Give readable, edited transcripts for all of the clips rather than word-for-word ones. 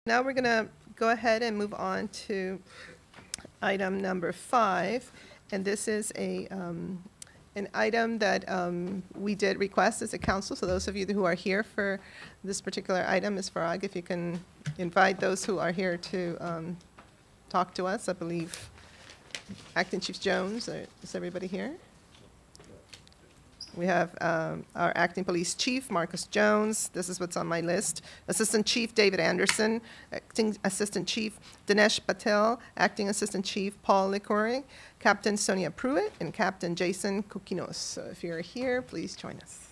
Now we're going to go ahead and move on to item number 5, and this is an item that we did request as a council. So those of you who are here for this particular item, Ms. Farag, if you can invite those who are here to talk to us. I believe Acting Chief Jones, is everybody here? We have our Acting Police Chief, Marcus Jones. This is what's on my list. Assistant Chief David Anderson, Acting Assistant Chief Dinesh Patel, Acting Assistant Chief Paul Licori, Captain Sonia Pruitt, and Captain Jason Kukinos. So if you're here, please join us.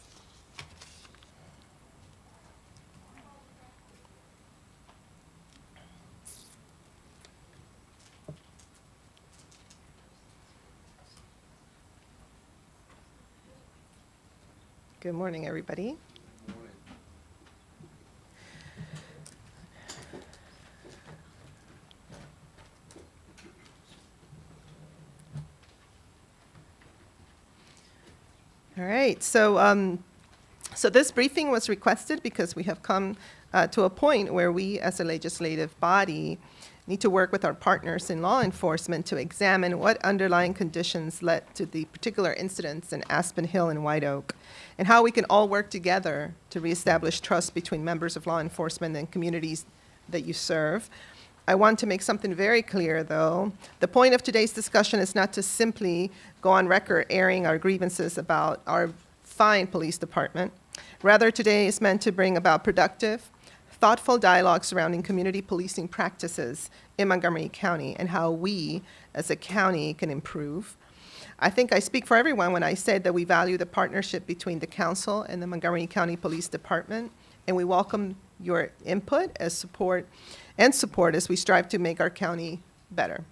Good morning, everybody. Good morning. All right, so this briefing was requested because we have come to a point where we, as a legislative body, need to work with our partners in law enforcement to examine what underlying conditions led to the particular incidents in Aspen Hill and White Oak, and how we can all work together to reestablish trust between members of law enforcement and communities that you serve. I want to make something very clear, though. The point of today's discussion is not to simply go on record airing our grievances about our fine police department. Rather, today is meant to bring about productive, thoughtful dialogue surrounding community policing practices in Montgomery County and how we, as a county, can improve. I think I speak for everyone when I said that we value the partnership between the council and the Montgomery County Police Department, and we welcome your input as support as we strive to make our county better.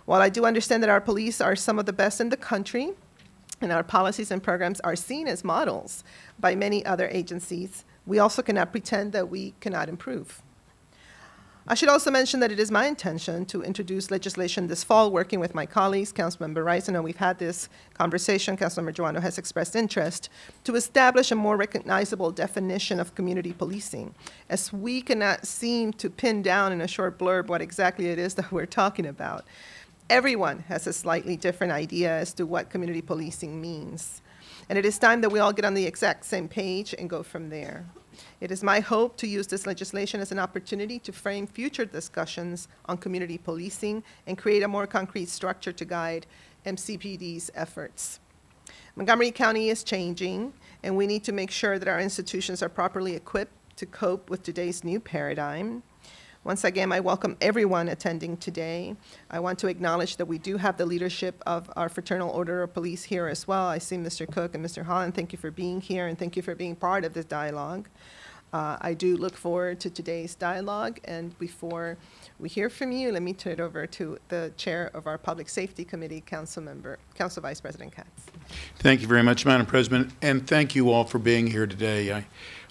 While I do understand that our police are some of the best in the country, and our policies and programs are seen as models by many other agencies, we also cannot pretend that we cannot improve. I should also mention that it is my intention to introduce legislation this fall, working with my colleagues, Councilmember Rice. I know we've had this conversation. Councilmember Joano has expressed interest to establish a more recognizable definition of community policing, as we cannot seem to pin down in a short blurb what exactly it is that we're talking about. Everyone has a slightly different idea as to what community policing means. And it is time that we all get on the exact same page and go from there. It is my hope to use this legislation as an opportunity to frame future discussions on community policing and create a more concrete structure to guide MCPD's efforts. Montgomery County is changing, and we need to make sure that our institutions are properly equipped to cope with today's new paradigm. Once again, I welcome everyone attending today. I want to acknowledge that we do have the leadership of our Fraternal Order of Police here as well. I see Mr. Cook and Mr. Holland. Thank you for being here, and thank you for being part of this dialogue. I do look forward to today's dialogue, and before we hear from you, let me turn it over to the chair of our Public Safety Committee, Council Vice President Katz. Thank you very much, Madam President, and thank you all for being here today.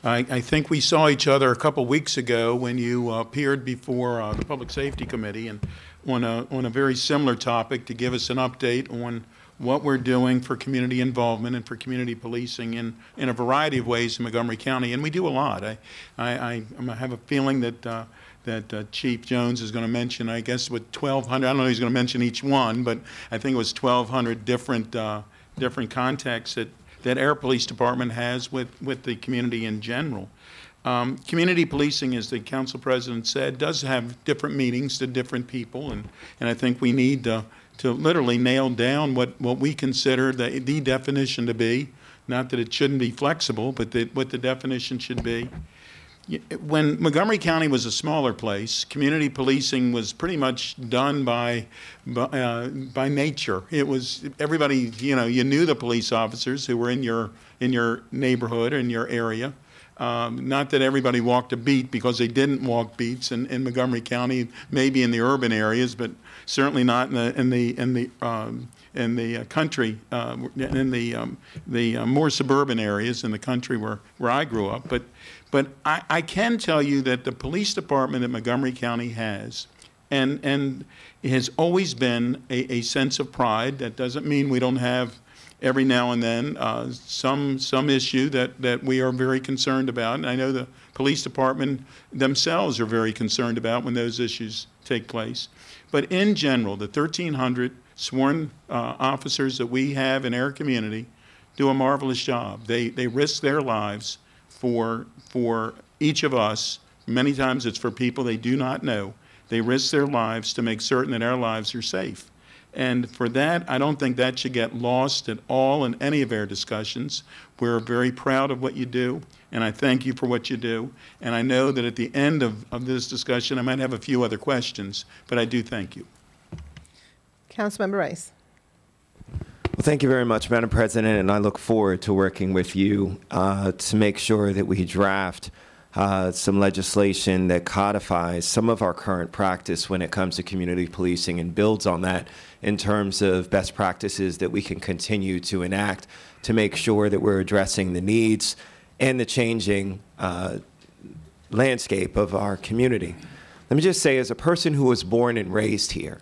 I think we saw each other a couple weeks ago when you appeared before the Public Safety Committee and on a very similar topic to give us an update on what we're doing for community involvement and for community policing in a variety of ways in Montgomery County, and we do a lot. I have a feeling that Chief Jones is going to mention, I guess, with 1,200. I don't know if he's going to mention each one, but I think it was 1,200 different contacts that our police department has with the community in general. Community policing, as the council president said, does have different meanings to different people, and I think we need to literally nail down what we consider the definition to be. Not that it shouldn't be flexible, but what the definition should be. When Montgomery County was a smaller place, community policing was pretty much done by nature. It was everybody, you knew the police officers who were in your neighborhood or in your area. Not that everybody walked a beat, because they didn't walk beats in Montgomery County, maybe in the urban areas, but certainly not in the country, in the more suburban areas in the country where I grew up. But I can tell you that the police department that Montgomery County has, and it has always been a sense of pride. That doesn't mean we don't have every now and then some issue that we are very concerned about. And I know the police department themselves are very concerned about when those issues take place. But in general, the 1,300 sworn officers that we have in our community do a marvelous job. They risk their lives for each of us. Many times it's for people they do not know. They risk their lives to make certain that our lives are safe. And for that, I don't think that should get lost at all in any of our discussions. We're very proud of what you do, and I thank you for what you do. And I know that at the end of this discussion, I might have a few other questions, but I do thank you. Councilmember Rice. Well, thank you very much, Madam President, and I look forward to working with you to make sure that we draft some legislation that codifies some of our current practice when it comes to community policing and builds on that in terms of best practices that we can continue to enact to make sure that we're addressing the needs and the changing landscape of our community. Let me just say, as a person who was born and raised here,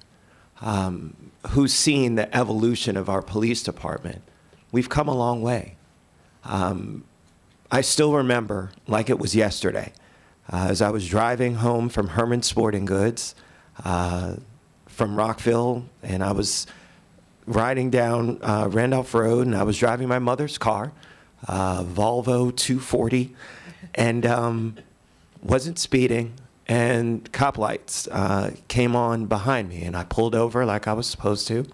who's seen the evolution of our police department, we've come a long way. I still remember, like it was yesterday, as I was driving home from Herman Sporting Goods from Rockville, and I was riding down Randolph Road, and I was driving my mother's car, Volvo 240, and wasn't speeding, and cop lights came on behind me, and I pulled over like I was supposed to,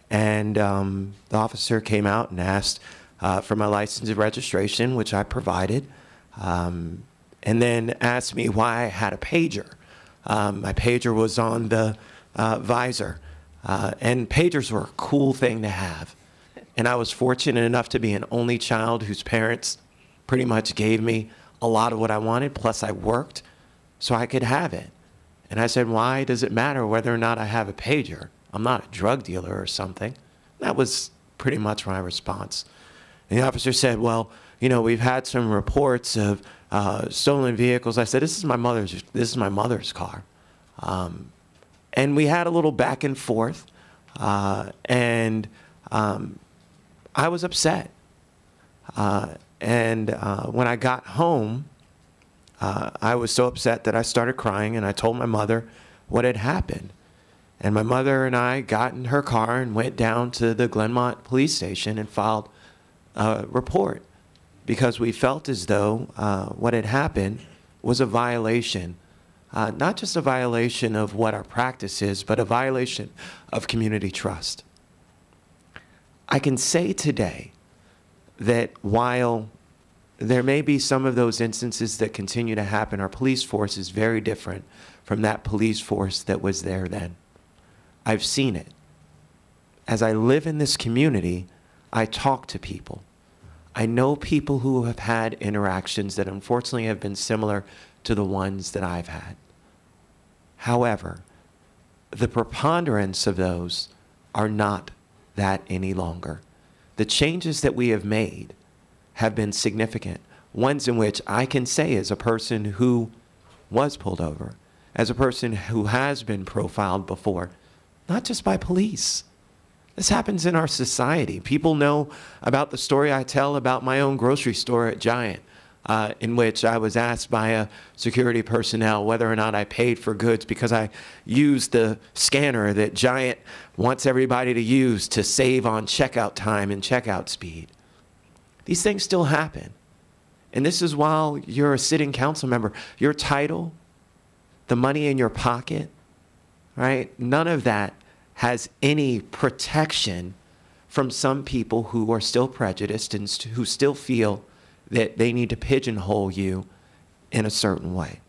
and the officer came out and asked for my license and registration, which I provided, and then asked me why I had a pager. My pager was on the visor, and pagers were a cool thing to have. And I was fortunate enough to be an only child whose parents pretty much gave me a lot of what I wanted, plus I worked so I could have it. And I said, why does it matter whether or not I have a pager? I'm not a drug dealer or something. That was pretty much my response. And the officer said, well, you know, we've had some reports of stolen vehicles. I said, this is my mother's car. And we had a little back and forth, and I was upset. And when I got home, I was so upset that I started crying, and I told my mother what had happened. And my mother and I got in her car and went down to the Glenmont police station and filed a report, because we felt as though what had happened was a violation, not just a violation of what our practice is, but a violation of community trust. I can say today that while there may be some of those instances that continue to happen, our police force is very different from that police force that was there then. I've seen it. As I live in this community, I talk to people. I know people who have had interactions that unfortunately have been similar to the ones that I've had. However, the preponderance of those are not that any longer. The changes that we have made have been significant, ones in which I can say, as a person who was pulled over, as a person who has been profiled before, not just by police. This happens in our society. People know about the story I tell about my own grocery store at Giant, in which I was asked by a security personnel whether or not I paid for goods because I used the scanner that Giant wants everybody to use to save on checkout time and checkout speed. These things still happen. And this is while you're a sitting council member. Your title, the money in your pocket, right? None of that has any protection from some people who are still prejudiced and who still feel that they need to pigeonhole you in a certain way.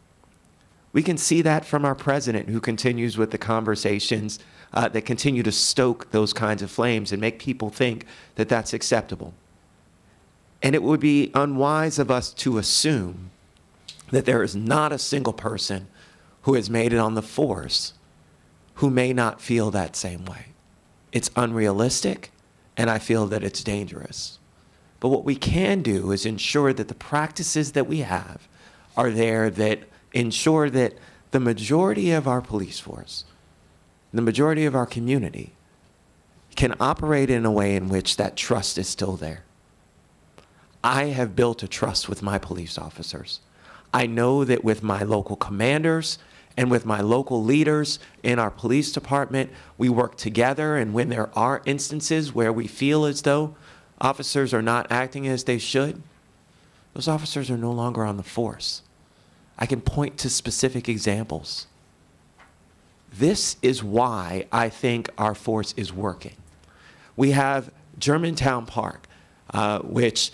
We can see that from our president, who continues with the conversations that continue to stoke those kinds of flames and make people think that that's acceptable. And it would be unwise of us to assume that there is not a single person who has made it on the force who may not feel that same way. It's unrealistic, and I feel that it's dangerous. But what we can do is ensure that the practices that we have are there that ensure that the majority of our police force, the majority of our community, can operate in a way in which that trust is still there. I have built a trust with my police officers. I know that with my local commanders and with my local leaders in our police department, we work together, and when there are instances where we feel as though officers are not acting as they should, those officers are no longer on the force. I can point to specific examples. This is why I think our force is working. We have Germantown Park, which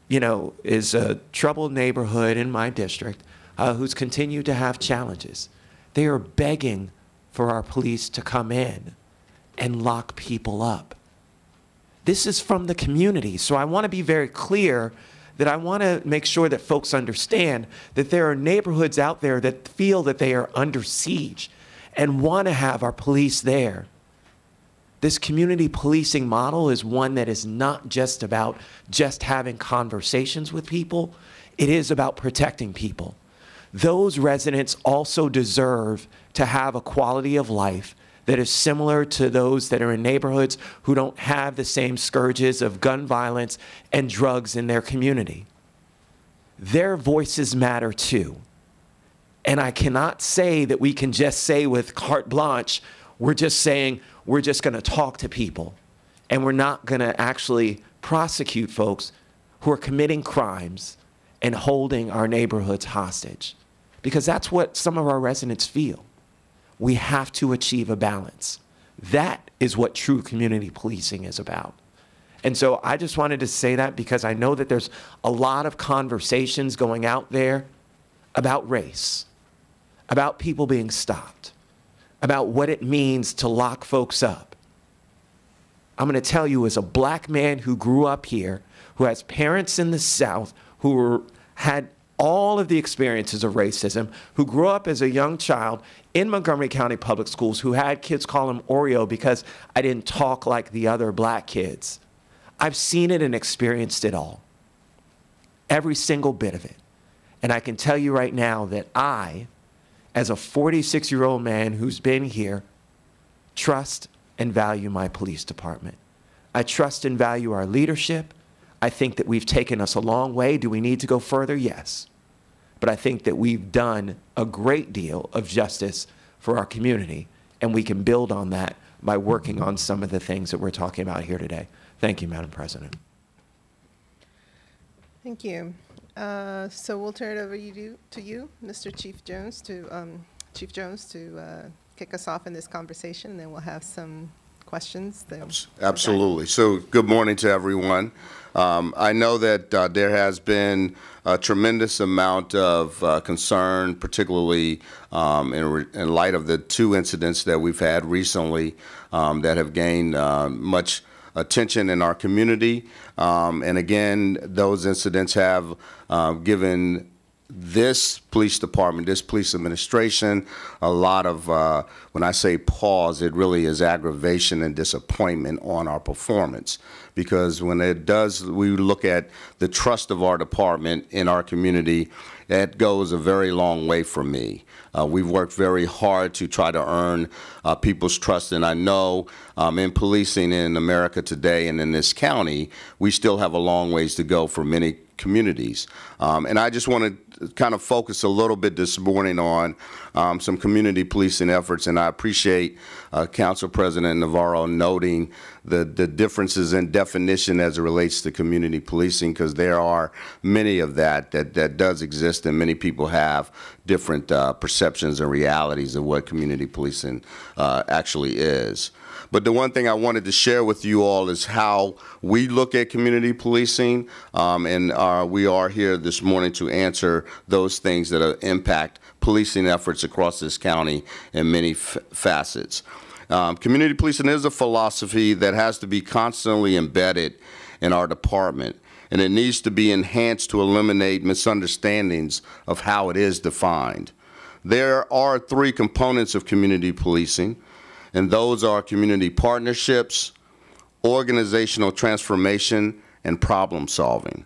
you know, is a troubled neighborhood in my district, who's continued to have challenges. They are begging for our police to come in and lock people up. This is from the community, so I want to be very clear that I want to make sure that folks understand that there are neighborhoods out there that feel that they are under siege and want to have our police there. This community policing model is one that is not just about just having conversations with people. It is about protecting people. Those residents also deserve to have a quality of life that is similar to those that are in neighborhoods who don't have the same scourges of gun violence and drugs in their community. Their voices matter too. And I cannot say that we can just say with carte blanche, we're just saying we're just going to talk to people and we're not going to actually prosecute folks who are committing crimes and holding our neighborhoods hostage. Because that's what some of our residents feel. We have to achieve a balance. That is what true community policing is about. And so I just wanted to say that because I know that there's a lot of conversations going out there about race, about people being stopped, about what it means to lock folks up. I'm going to tell you, as a black man who grew up here, who has parents in the South who had all of the experiences of racism, who grew up as a young child in Montgomery County Public Schools, who had kids call him Oreo because I didn't talk like the other black kids. I've seen it and experienced it all. Every single bit of it. And I can tell you right now that I, as a 46-year-old man who's been here, trust and value my police department. I trust and value our leadership. I think that we've taken us a long way. Do we need to go further? Yes. But I think that we've done a great deal of justice for our community, and we can build on that by working on some of the things that we're talking about here today. Thank you, Madam President. Thank you. So we'll turn it over to you, Mr. Chief Jones, to kick us off in this conversation, and then we'll have some questions. Absolutely. So good morning to everyone. I know that there has been a tremendous amount of concern, particularly in light of the two incidents that we've had recently that have gained much attention in our community. And again, those incidents have given this police department, this police administration, a lot of, when I say pause, it really is aggravation and disappointment on our performance. Because when it does, we look at the trust of our department in our community, that goes a very long way for me. We've worked very hard to try to earn people's trust, and I know in policing in America today and in this county, we still have a long ways to go for many communities. And I just want to kind of focus a little bit this morning on some community policing efforts, and I appreciate Council President Navarro noting the differences in definition as it relates to community policing, because there are many of that does exist, and many people have different perceptions and realities of what community policing actually is. But the one thing I wanted to share with you all is how we look at community policing, and we are here this morning to answer those things that impact policing efforts across this county in many facets. Community policing is a philosophy that has to be constantly embedded in our department, and it needs to be enhanced to eliminate misunderstandings of how it is defined. There are three components of community policing, and those are community partnerships, organizational transformation, and problem solving.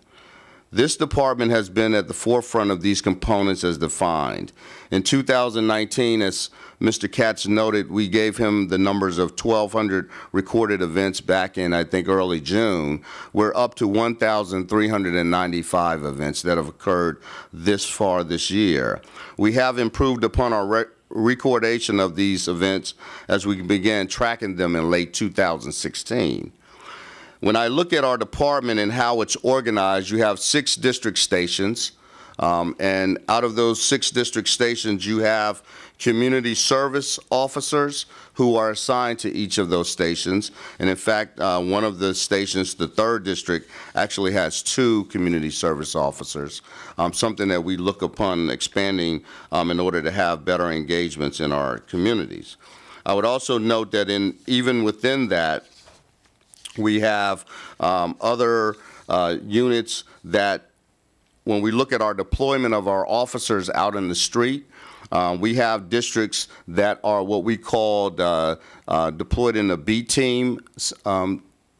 This department has been at the forefront of these components as defined. In 2019, as Mr. Katz noted, we gave him the numbers of 1,200 recorded events back in, I think, early June. We're up to 1,395 events that have occurred this far this year. We have improved upon our recordation of these events as we began tracking them in late 2016. When I look at our department and how it's organized, you have 6 district stations, and out of those 6 district stations, you have community service officers who are assigned to each of those stations. And in fact, one of the stations, the 3rd district, actually has 2 community service officers, something that we look upon expanding in order to have better engagements in our communities. I would also note that even within that, we have other units that, when we look at our deployment of our officers out in the street, we have districts that are what we call deployed in the B team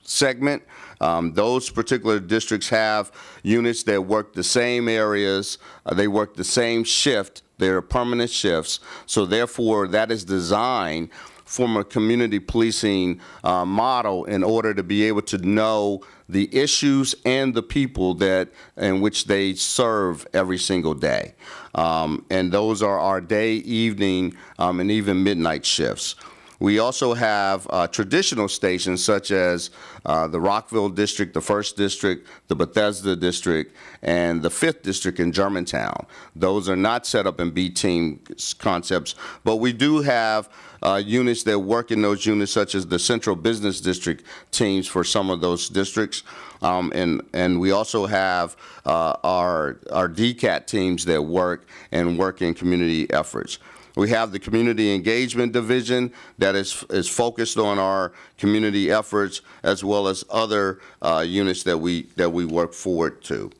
segment. Those particular districts have units that work the same areas, they work the same shift, they're permanent shifts, so therefore that is designed from a community policing model in order to be able to know the issues and the people that in which they serve every single day. And those are our day, evening, and even midnight shifts. We also have traditional stations such as the Rockville District, the 1st District, the Bethesda District, and the 5th District in Germantown. Those are not set up in B-team concepts, but we do have units that work in those units, such as the Central Business District teams for some of those districts. And we also have our DCAT teams that work in community efforts. We have the Community Engagement Division that is focused on our community efforts, as well as other units that we work forward to.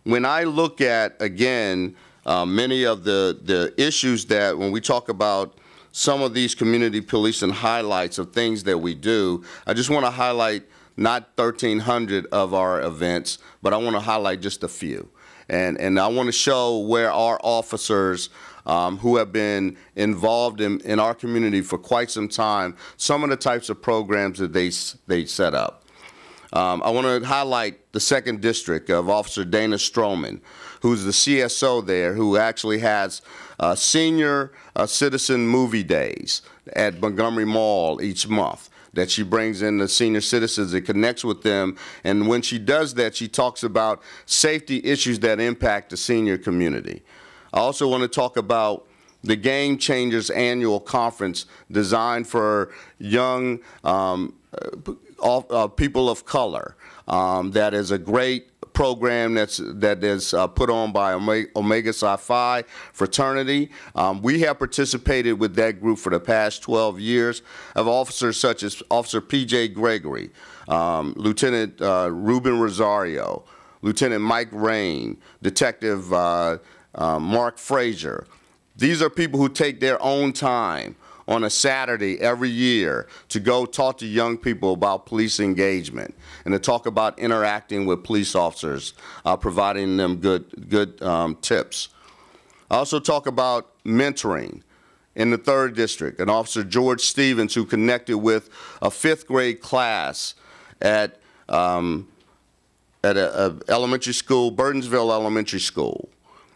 When I look at, again, many of the issues that, when we talk about some of these community policing highlights of things that we do, I just want to highlight not 1,300 of our events, but I want to highlight just a few. And I want to show where our officers who have been involved in our community for quite some time, some of the types of programs that they set up. I want to highlight the 2nd District of Officer Dana Stroman, who's the CSO there, who actually has senior citizen movie days at Montgomery Mall each month, that she brings in the senior citizens and connects with them. And when she does that, she talks about safety issues that impact the senior community. I also want to talk about the Game Changers annual conference designed for young people of color. That is a great program that is put on by Omega Psi Phi fraternity. We have participated with that group for the past 12 years of officers such as Officer P.J. Gregory, Lieutenant Ruben Rosario, Lieutenant Mike Rain, Detective Mark Frazier. These are people who take their own time on a Saturday every year to go talk to young people about police engagement and to talk about interacting with police officers, providing them good tips. I also talk about mentoring in the 3rd District, and Officer George Stevens, who connected with a 5th grade class at a elementary school, Burdensville Elementary School.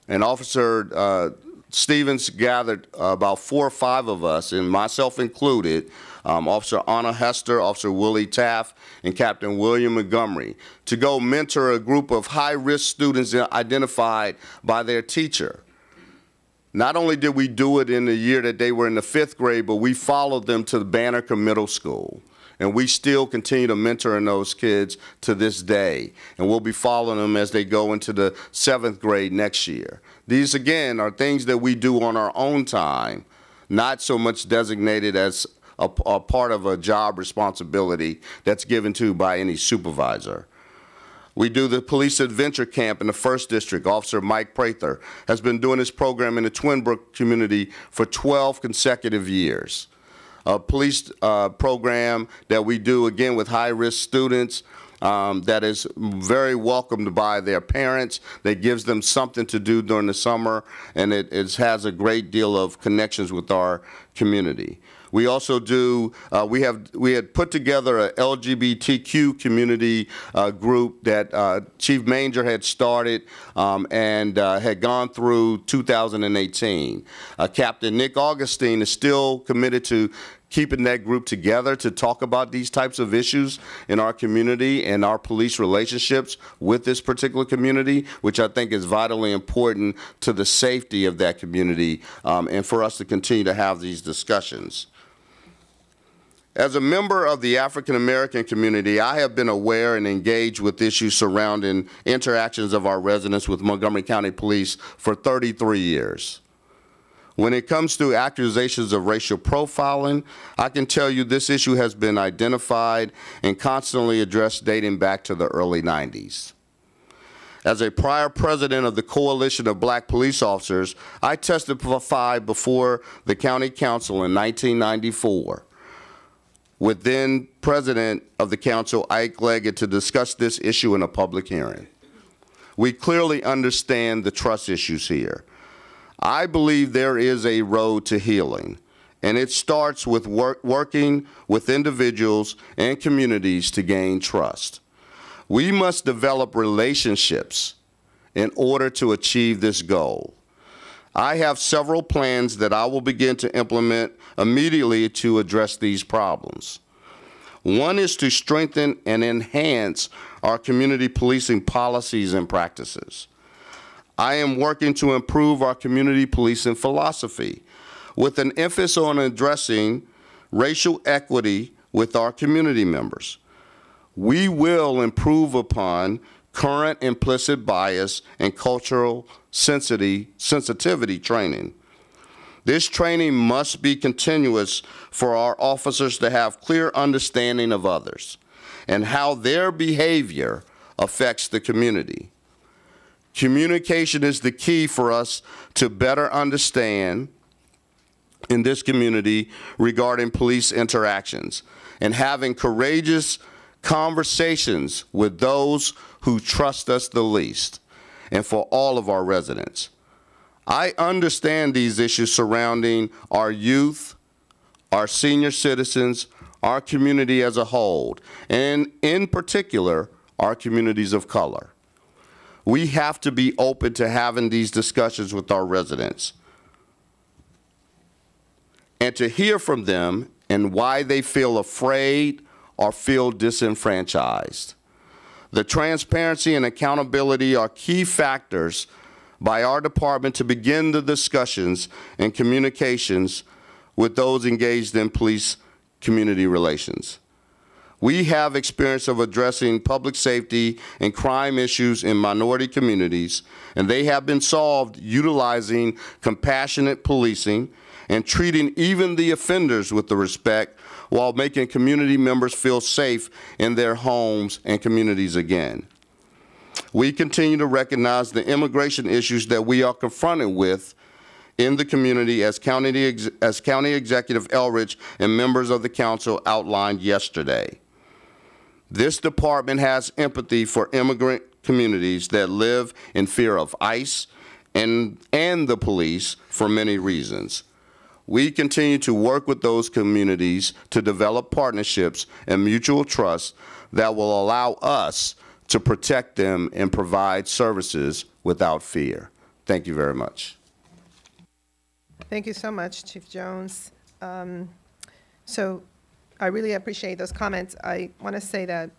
And Officer Stevens gathered about 4 or 5 of us, and myself included, Officer Anna Hester, Officer Willie Taft, and Captain William Montgomery, to go mentor a group of high-risk students identified by their teacher. Not only did we do it in the year that they were in the 5th grade, but we followed them to the Banneker Middle School. And we still continue to mentor those kids to this day. And we'll be following them as they go into the 7th grade next year. These, again, are things that we do on our own time, not so much designated as a part of a job responsibility that's given to by any supervisor. We do the Police Adventure Camp in the 1st District. Officer Mike Prather has been doing this program in the Twin Brook community for 12 consecutive years. A police program that we do, again, with high-risk students that is very welcomed by their parents, that gives them something to do during the summer, and it has a great deal of connections with our community. We also do, we had put together a LGBTQ community group that Chief Manger had started and had gone through 2018. Captain Nick Augustine is still committed to keeping that group together to talk about these types of issues in our community and our police relationships with this particular community, which I think is vitally important to the safety of that community and for us to continue to have these discussions. As a member of the African American community, I have been aware and engaged with issues surrounding interactions of our residents with Montgomery County Police for 33 years. When it comes to accusations of racial profiling, I can tell you this issue has been identified and constantly addressed dating back to the early 90s. As a prior president of the Coalition of Black Police Officers, I testified before the County Council in 1994 with then President of the Council, Ike Leggett, to discuss this issue in a public hearing. We clearly understand the trust issues here. I believe there is a road to healing, and it starts with working with individuals and communities to gain trust. We must develop relationships in order to achieve this goal. I have several plans that I will begin to implement immediately to address these problems. One is to strengthen and enhance our community policing policies and practices. I am working to improve our community policing philosophy with an emphasis on addressing racial equity with our community members. We will improve upon current implicit bias and cultural sensitivity training. This training must be continuous for our officers to have clear understanding of others and how their behavior affects the community. Communication is the key for us to better understand in this community regarding police interactions and having courageous conversations with those who trust us the least, and for all of our residents. I understand these issues surrounding our youth, our senior citizens, our community as a whole, and in particular, our communities of color. We have to be open to having these discussions with our residents and to hear from them and why they feel afraid or feel disenfranchised. The transparency and accountability are key factors by our department to begin the discussions and communications with those engaged in police community relations. We have experience of addressing public safety and crime issues in minority communities, and they have been solved utilizing compassionate policing and treating even the offenders with the respect while making community members feel safe in their homes and communities again. We continue to recognize the immigration issues that we are confronted with in the community as County Executive Elrich and members of the council outlined yesterday. This department has empathy for immigrant communities that live in fear of ICE and the police for many reasons. We continue to work with those communities to develop partnerships and mutual trust that will allow us to protect them and provide services without fear. Thank you very much. Thank you so much, Chief Jones. So I really appreciate those comments. I want to say that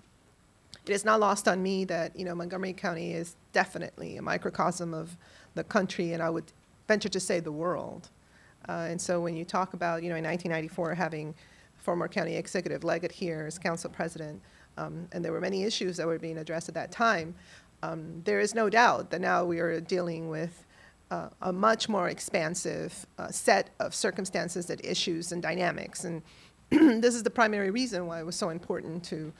it is not lost on me that, Montgomery County is definitely a microcosm of the country, and I would venture to say the world. And so when you talk about, in 1994, having former County Executive Leggett here as council president, and there were many issues that were being addressed at that time, there is no doubt that now we are dealing with a much more expansive set of circumstances and issues and dynamics. And this is the primary reason why it was so important to,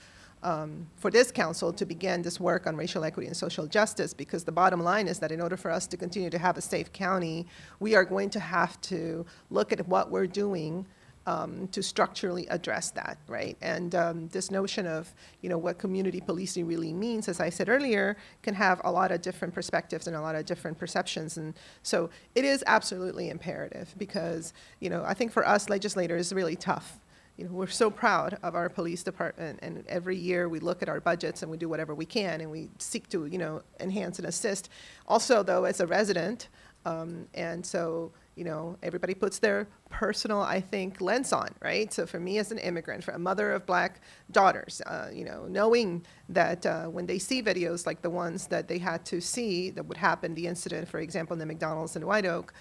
for this council to begin this work on racial equity and social justice, because the bottom line is that in order for us to continue to have a safe county, we are going to have to look at what we're doing to structurally address that, right? And this notion of, what community policing really means, as I said earlier, can have a lot of different perspectives and a lot of different perceptions. And so it is absolutely imperative because, I think for us legislators, it's really tough. We're so proud of our police department, and every year we look at our budgets and we do whatever we can, and we seek to, enhance and assist. Also, though, as a resident, and so, everybody puts their personal, I think, lens on, right? So for me as an immigrant, for a mother of Black daughters, knowing that when they see videos like the ones that they had to see that would happen, the incident, for example, in the McDonald's in White Oak,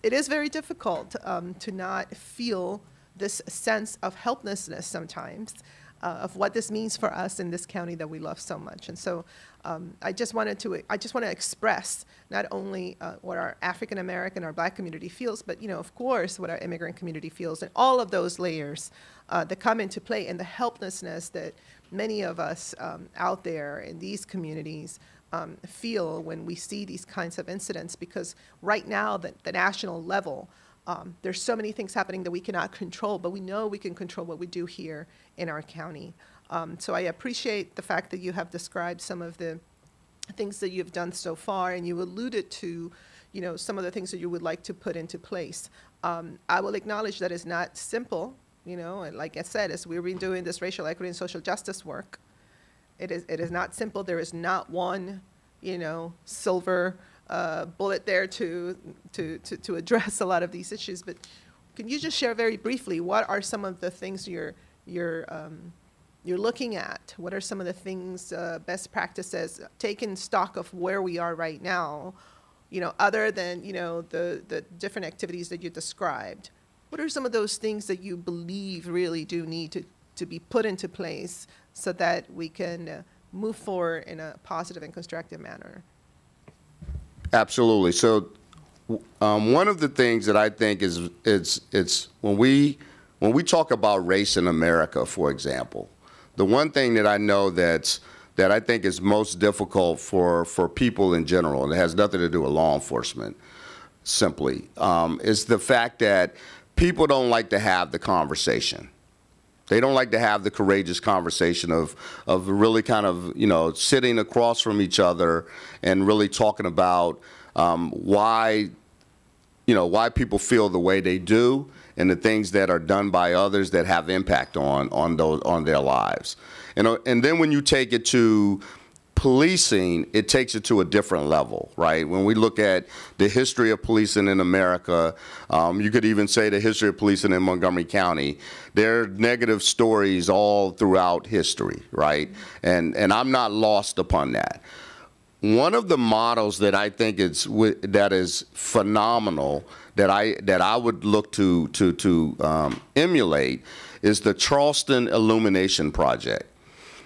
it is very difficult to not feel this sense of helplessness sometimes of what this means for us in this county that we love so much. And so I just want to express not only what our African American, our Black community feels, but of course what our immigrant community feels, and all of those layers that come into play, and the helplessness that many of us out there in these communities feel when we see these kinds of incidents. Because right now, the national level, there's so many things happening that we cannot control, but we know we can control what we do here in our county. So I appreciate the fact that you have described some of the things that you've done so far, and you alluded to, some of the things that you would like to put into place. I will acknowledge that it's not simple, and like I said, as we've been doing this racial equity and social justice work, it is not simple. There is not one, silver bullet there to address a lot of these issues. But can you just share very briefly what are some of the things you're looking at? What are some of the things, best practices, taking stock of where we are right now, other than the different activities that you described? What are some of those things that you believe really do need to be put into place so that we can move forward in a positive and constructive manner? Absolutely. So one of the things that I think is when we talk about race in America, for example, the one thing that I know that I think is most difficult for people in general, and it has nothing to do with law enforcement, simply, is the fact that people don't like to have the conversation. They don't like to have the courageous conversation of really kind of, sitting across from each other and really talking about why people feel the way they do, and the things that are done by others that have impact on their lives. And then when you take it to policing, it takes it to a different level, right? When we look at the history of policing in America, you could even say the history of policing in Montgomery County, there are negative stories all throughout history, right? And I'm not lost upon that. One of the models that I think that is phenomenal, that I would look to emulate, is the Charleston Illumination Project.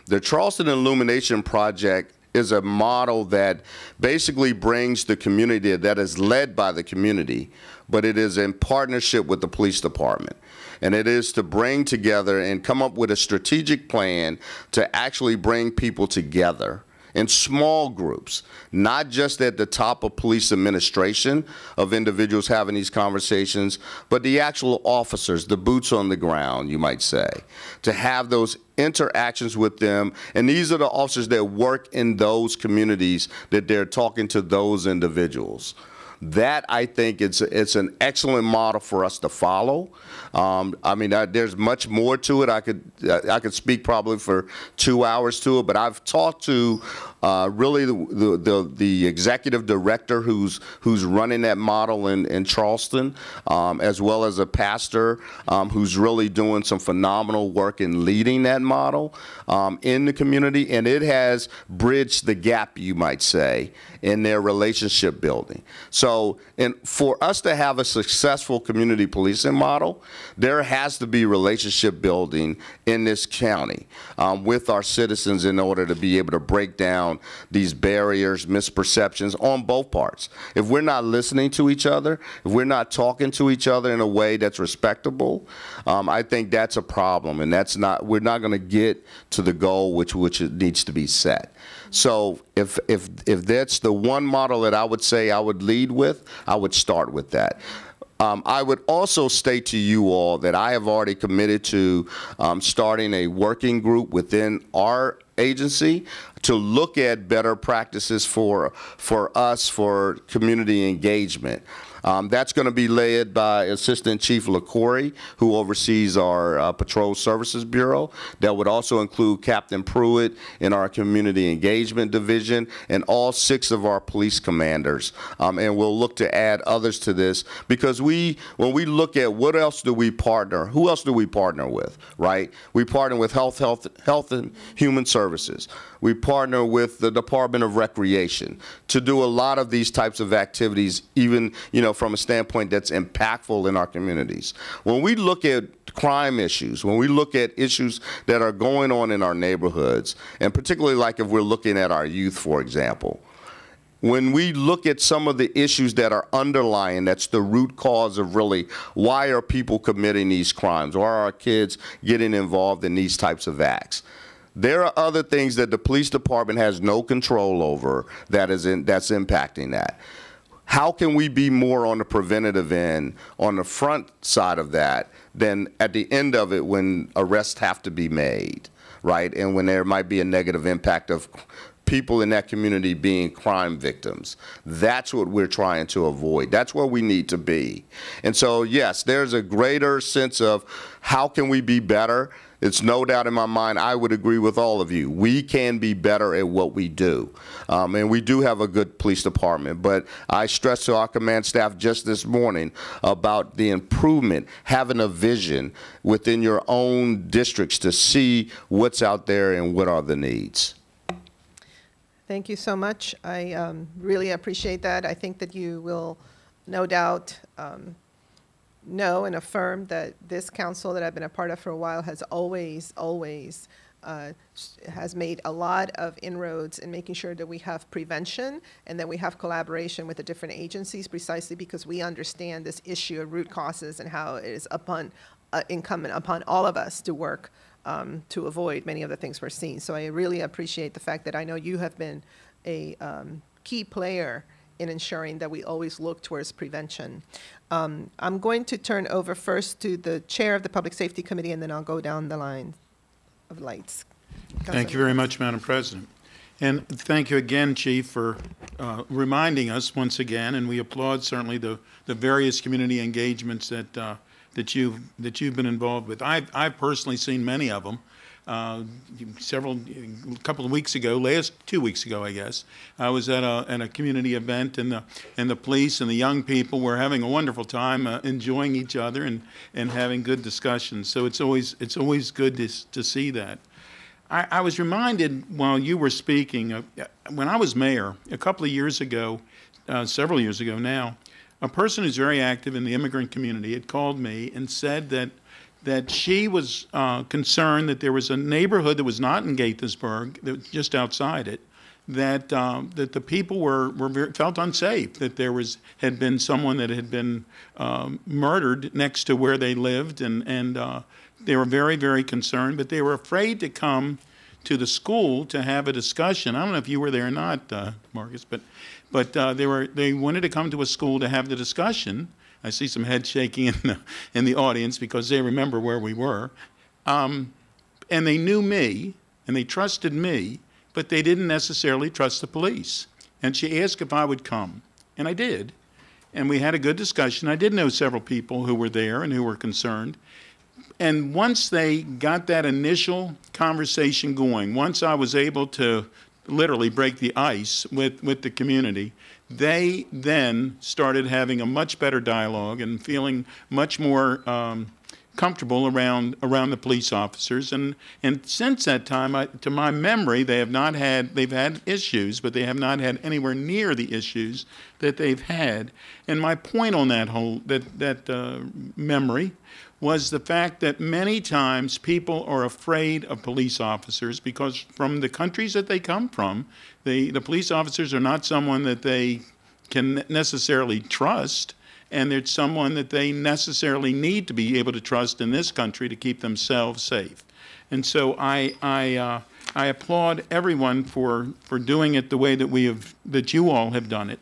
The Charleston Illumination Project is a model that basically brings the community, that is led by the community, but it is in partnership with the police department. And it is to bring together and come up with a strategic plan to actually bring people together in small groups, not just at the top of police administration of individuals having these conversations, but the actual officers, the boots on the ground, you might say, to have those interactions with them. And these are the officers that work in those communities that they're talking to those individuals. That, I think, it's an excellent model for us to follow. I mean, there's much more to it. I could speak probably for 2 hours to it, but I've talked to really the executive director who's running that model in Charleston, as well as a pastor who's really doing some phenomenal work in leading that model in the community, and it has bridged the gap, you might say, in their relationship building. So, and for us to have a successful community policing model, there has to be relationship building in this county with our citizens in order to be able to break down these barriers, misperceptions on both parts. If we're not listening to each other, if we're not talking to each other in a way that's respectable, I think that's a problem, and we're not going to get to the goal which needs to be set. So if that's the one model that I would say I would lead with, I would start with that. I would also state to you all that I have already committed to starting a working group within our agency to look at better practices for us for community engagement. That's going to be led by Assistant Chief LaCory, who oversees our Patrol Services Bureau. That would also include Captain Pruitt in our Community Engagement Division and all 6 of our police commanders. And we'll look to add others to this because when we look at what else do we partner, who else do we partner with, right? We partner with Health and Human Services. We partner with the Department of Recreation to do a lot of these types of activities, even, from a standpoint that's impactful in our communities. When we look at crime issues, when we look at issues that are going on in our neighborhoods, and particularly like if we're looking at our youth, for example, when we look at some of the issues that are underlying, that's the root cause of really why are people committing these crimes? Why are our kids getting involved in these types of acts? There are other things that the police department has no control over that's impacting that. How can we be more on the preventative end, on the front side of that, than at the end of it when arrests have to be made, right? And when there might be a negative impact of people in that community being crime victims. That's what we're trying to avoid. That's where we need to be. And so, yes, there's a greater sense of how can we be better. It's no doubt in my mind, I would agree with all of you. We can be better at what we do. And we do have a good police department. But I stressed to our command staff just this morning about the improvement, having a vision within your own districts to see what's out there and what are the needs. Thank you so much. I really appreciate that. I think that you will no doubt know and affirm that this council that I've been a part of for a while has always has made a lot of inroads in making sure that we have prevention and that we have collaboration with the different agencies precisely because we understand this issue of root causes and how it is incumbent upon all of us to work to avoid many of the things we're seeing. So I really appreciate the fact that I know you have been a key player in ensuring that we always look towards prevention. I'm going to turn over first to the chair of the Public Safety Committee, and then I'll go down the line of lights. Thank you very much, Madam President. And thank you again, Chief, for reminding us once again, and we applaud certainly the various community engagements that you've been involved with. I've personally seen many of them. A couple of weeks ago, 2 weeks ago, I guess, I was at a community event, and the police and the young people were having a wonderful time, enjoying each other and having good discussions. So it's always good to see that. I was reminded while you were speaking, when I was mayor a couple of years ago, several years ago now, a person who's very active in the immigrant community had called me and said that she was concerned that there was a neighborhood that was not in Gaithersburg, that was just outside it, that the people felt unsafe, that there had been someone that had been murdered next to where they lived, and they were very, very concerned, but they were afraid to come to the school to have a discussion. I don't know if you were there or not, Marcus, but they wanted to come to a school to have the discussion. I see some head shaking in the audience because they remember where we were. And they knew me, and they trusted me, but they didn't necessarily trust the police. And she asked if I would come, and I did. And we had a good discussion. I did know several people who were there and who were concerned. And once they got that initial conversation going, once I was able to literally break the ice with the community, they then started having a much better dialogue and feeling much more comfortable around the police officers. And since that time, to my memory, they've had issues, but they have not had anywhere near the issues that they've had. And my point on that memory was the fact that many times people are afraid of police officers because from the countries that they come from, the police officers are not someone that they can necessarily trust, and it's someone that they necessarily need to be able to trust in this country to keep themselves safe. And so I applaud everyone for doing it the way that you all have done it.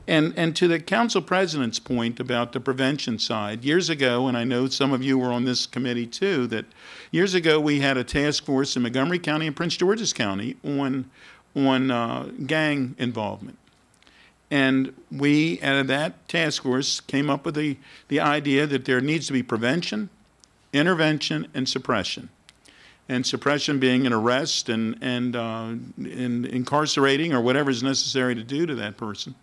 And to the council president's point about the prevention side, years ago, and I know some of you were on this committee too, that years ago we had a task force in Montgomery County and Prince George's County on gang involvement. And we, out of that task force, came up with the idea that there needs to be prevention, intervention, and suppression. And suppression being an arrest and incarcerating or whatever is necessary to do to that person.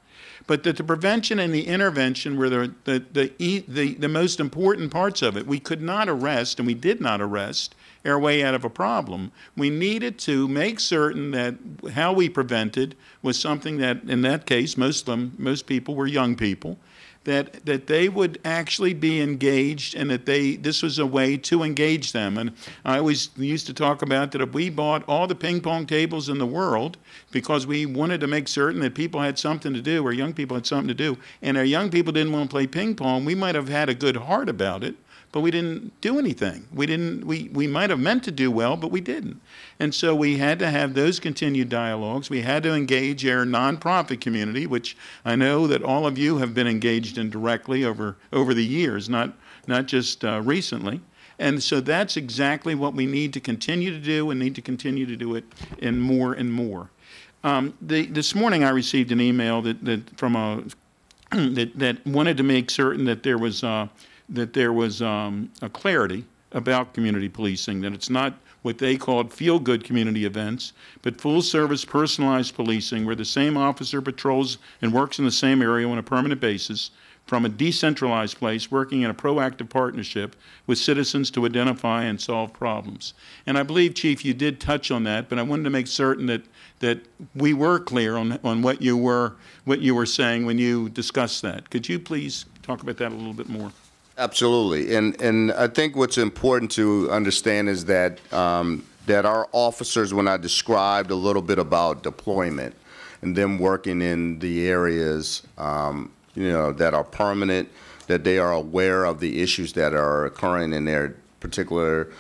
But that the prevention and the intervention were the most important parts of it. We could not arrest, and we did not arrest, our way out of a problem. We needed to make certain that how we prevented was something that, in that case, most people were young people, that they would actually be engaged, and that this was a way to engage them. And I always used to talk about that if we bought all the ping pong tables in the world because we wanted to make certain that people had something to do, or young people had something to do, and our young people didn't want to play ping pong, we might have had a good heart about it, but we didn't do anything. We might have meant to do well, but we didn't. And so we had to have those continued dialogues. We had to engage our nonprofit community, which I know that all of you have been engaged in directly over the years, not just recently. And so that's exactly what we need to continue to do, and need to continue to do it in more and more. This morning I received an email that wanted to make certain that there was a clarity about community policing, that it's not what they called feel-good community events, but full-service personalized policing where the same officer patrols and works in the same area on a permanent basis from a decentralized place, working in a proactive partnership with citizens to identify and solve problems. And I believe, Chief, you did touch on that, but I wanted to make certain that we were clear on what you were saying when you discussed that. Could you please talk about that a little bit more? Absolutely, and I think what's important to understand is that that our officers, when I described a little bit about deployment and them working in the areas, that are permanent, that they are aware of the issues that are occurring in their particular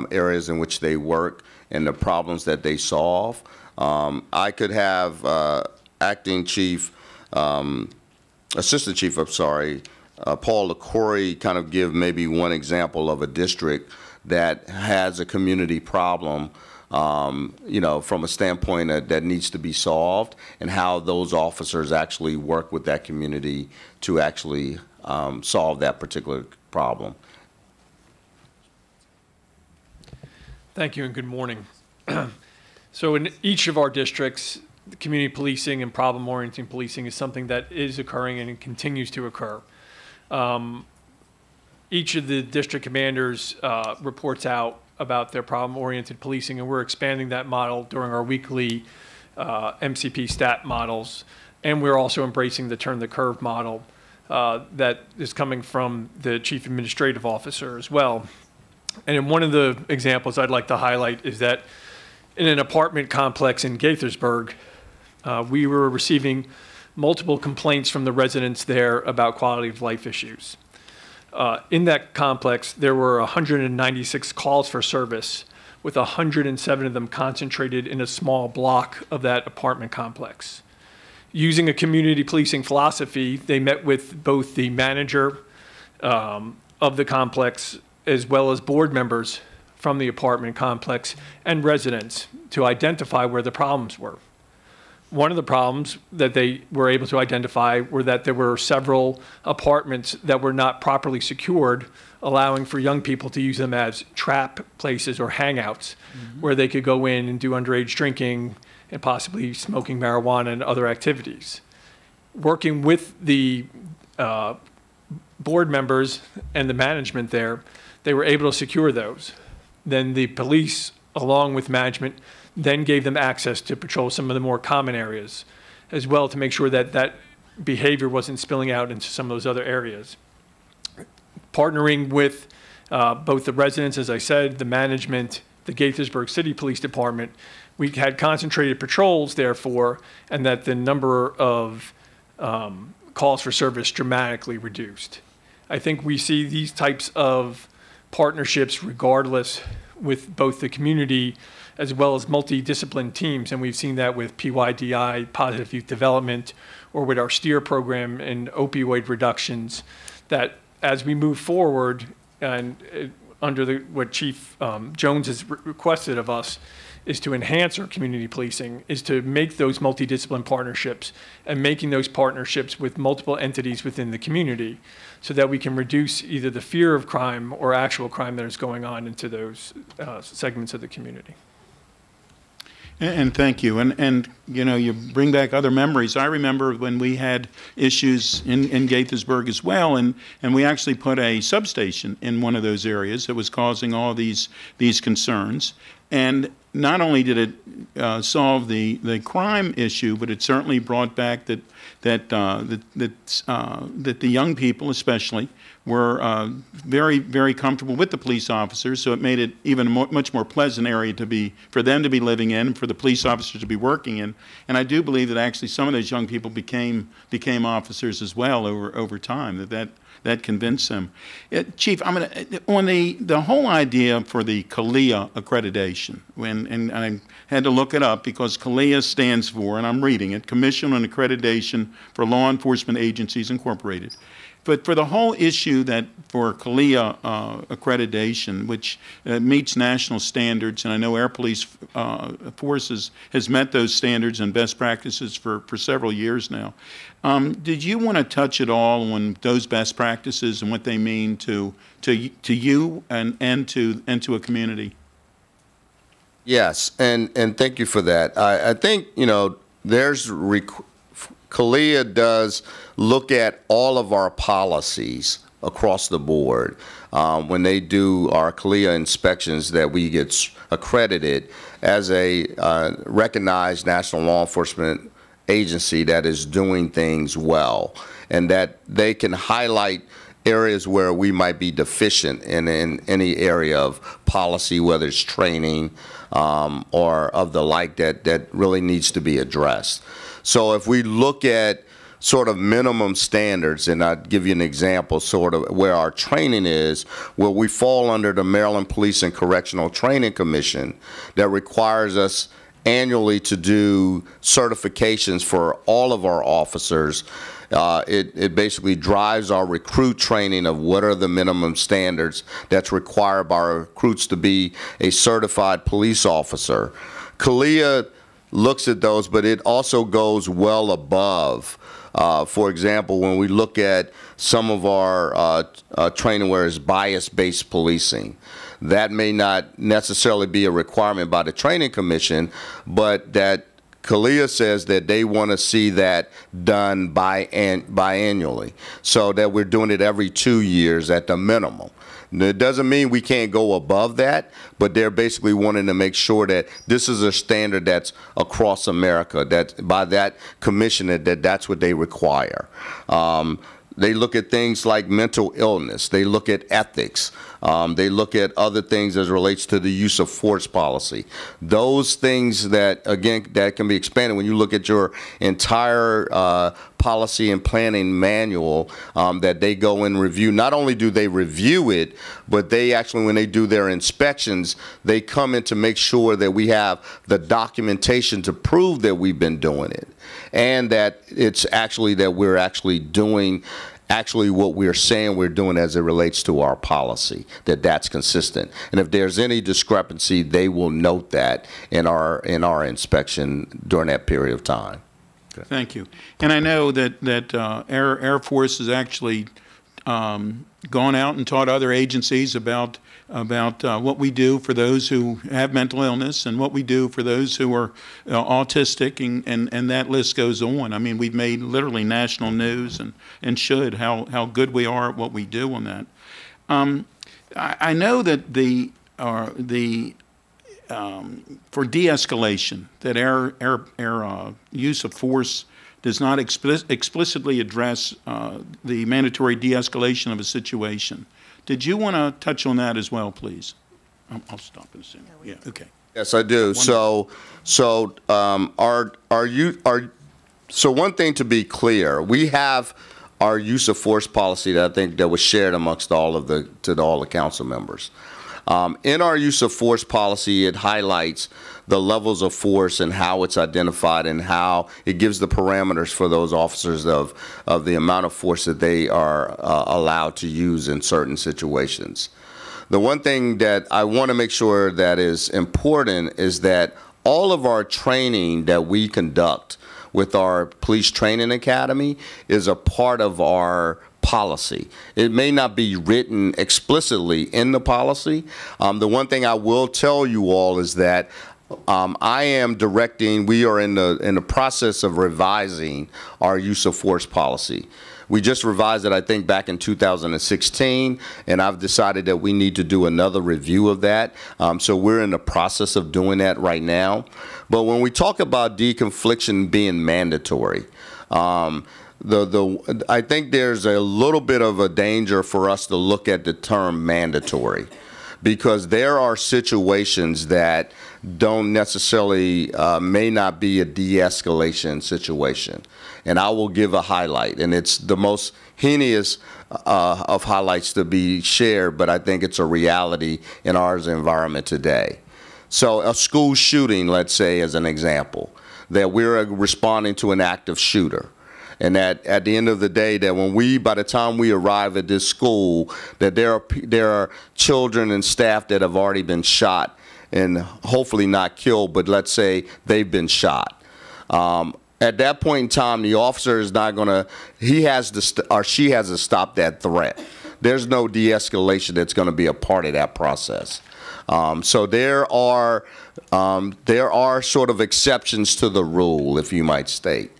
areas in which they work and the problems that they solve. I could have acting chief, assistant chief, I'm sorry, Paul LaCourie kind of give maybe one example of a district that has a community problem, from a standpoint that needs to be solved, and how those officers actually work with that community to actually solve that particular problem. Thank you and good morning. So in each of our districts, community policing and problem-oriented policing is something that is occurring and it continues to occur. Each of the district commanders reports out about their problem-oriented policing, and we're expanding that model during our weekly MCP stat models, and we're also embracing the turn the curve model that is coming from the chief administrative officer as well. And in one of the examples I'd like to highlight is that in an apartment complex in Gaithersburg, we were receiving multiple complaints from the residents there about quality of life issues. In that complex, there were 196 calls for service, with 107 of them concentrated in a small block of that apartment complex. Using a community policing philosophy, they met with both the manager of the complex as well as board members from the apartment complex and residents to identify where the problems were. One of the problems that they were able to identify were that there were several apartments that were not properly secured, allowing for young people to use them as trap places or hangouts, where they could go in and do underage drinking and possibly smoking marijuana and other activities. Working with the board members and the management there, they were able to secure those. Then the police, along with management, then gave them access to patrol some of the more common areas, as well, to make sure that that behavior wasn't spilling out into some of those other areas. Partnering with both the residents, as I said, the management, the Gaithersburg City Police Department, we had concentrated patrols, therefore, and that the number of calls for service dramatically reduced. I think we see these types of partnerships regardless with both the community as well as multidisciplined teams. And we've seen that with PYDI, Positive Youth Development, or with our STEER program and opioid reductions, that as we move forward and under what Chief Jones has requested of us, is to enhance our community policing, is to make those multidisciplined partnerships and making those partnerships with multiple entities within the community so that we can reduce either the fear of crime or actual crime that is going on into those segments of the community. And thank you. And you know, you bring back other memories. I remember when we had issues in Gaithersburg as well, and we actually put a substation in one of those areas that was causing all these concerns. And not only did it solve the crime issue, but it certainly brought back that the young people, especially, were very, very comfortable with the police officers. So it made it even a much more pleasant area for them to be living in, for the police officers to be working in. And I do believe that actually some of those young people became officers as well over time. That convinced them. Chief, I'm on the whole idea for the CALEA accreditation, and I had to look it up because CALEA stands for, and I'm reading it, Commission on Accreditation for Law Enforcement Agencies Incorporated. But for the whole issue that for CALEA accreditation, which meets national standards, and I know Air Police Forces has met those standards and best practices for several years now. Did you want to touch at all on those best practices and what they mean to you and to a community? Yes, and thank you for that. I think, you know, CALEA does look at all of our policies across the board. When they do our CALEA inspections, that we get accredited as a recognized national law enforcement agency that is doing things well, and that they can highlight areas where we might be deficient in any area of policy, whether it's training or of the like, that really needs to be addressed. So if we look at sort of minimum standards, and I'll give you an example sort of where our training is, where we fall under the Maryland Police and Correctional Training Commission that requires us annually to do certifications for all of our officers. It basically drives our recruit training of what are the minimum standards that's required by our recruits to be a certified police officer. CALEA looks at those, but it also goes well above. For example, when we look at some of our training where it's bias-based policing, that may not necessarily be a requirement by the Training Commission, but that CALEA says that they want to see that done biannually, so that we're doing it every 2 years at the minimum. It doesn't mean we can't go above that, but they're basically wanting to make sure that this is a standard that's across America, that by that commission that's what they require. They look at things like mental illness. They look at ethics. They look at other things as it relates to the use of force policy. Those things that, again, that can be expanded when you look at your entire policy and planning manual that they go and review. Not only do they review it, but they actually, when they do their inspections, they come in to make sure that we have the documentation to prove that we've been doing it, and that it's actually that we're actually doing what we're saying we're doing as it relates to our policy, that's consistent. And if there's any discrepancy, they will note that in our inspection during that period of time. Okay. Thank you. And I know that Air Force has actually gone out and taught other agencies about what we do for those who have mental illness and what we do for those who are autistic, and that list goes on. I mean, we've made literally national news and should how good we are at what we do on that. I know that for de-escalation, that our use of force does not explicitly address the mandatory de-escalation of a situation. Did you want to touch on that as well, please? I'll stop in a second. Yeah, okay. Yes, I do. So one thing to be clear, we have our use of force policy that I think that was shared amongst all the council members. In our use of force policy, it highlights the levels of force and how it's identified and how it gives the parameters for those officers of the amount of force that they are allowed to use in certain situations. The one thing that I want to make sure that is important is that all of our training that we conduct with our police training academy is a part of our policy. It may not be written explicitly in the policy. The one thing I will tell you all is that I am directing, we are in the process of revising our use of force policy. We just revised it, I think, back in 2016, and I've decided that we need to do another review of that. So we're in the process of doing that right now. But when we talk about deconfliction being mandatory, I think there's a little bit of a danger for us to look at the term mandatory, because there are situations that don't necessarily, may not be a de-escalation situation. And I will give a highlight, and it's the most heinous of highlights to be shared, but I think it's a reality in our environment today. So a school shooting, let's say, as an example, that we're responding to an active shooter. And that at the end of the day, that by the time we arrive at this school, that there are children and staff that have already been shot and hopefully not killed, but let's say they've been shot. At that point in time, the officer is not gonna, he has to, or she has to stop that threat. There's no de-escalation that's gonna be a part of that process. So there are sort of exceptions to the rule, if you might state.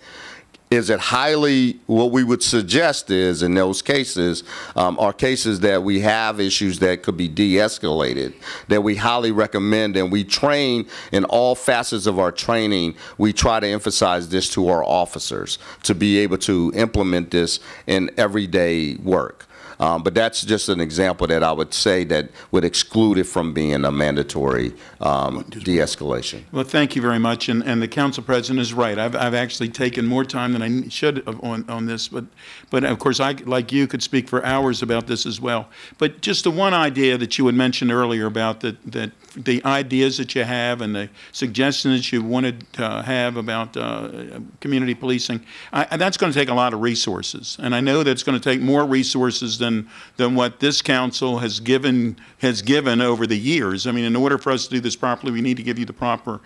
Is it highly, what we would suggest is, in those cases, are cases that we have issues that could be de-escalated, that we highly recommend, and we train in all facets of our training. We try to emphasize this to our officers to be able to implement this in everyday work. But that's just an example that I would say that would exclude it from being a mandatory de-escalation. Well, thank you very much, and the council president is right. I've actually taken more time than I should have on this, but of course I, like you, could speak for hours about this as well. But just the one idea that you had mentioned earlier about that the ideas that you have and the suggestions that you wanted to have about community policing, that's going to take a lot of resources, and I know that's going to take more resources than what this council has given over the years. I mean, in order for us to do this properly, we need to give you the proper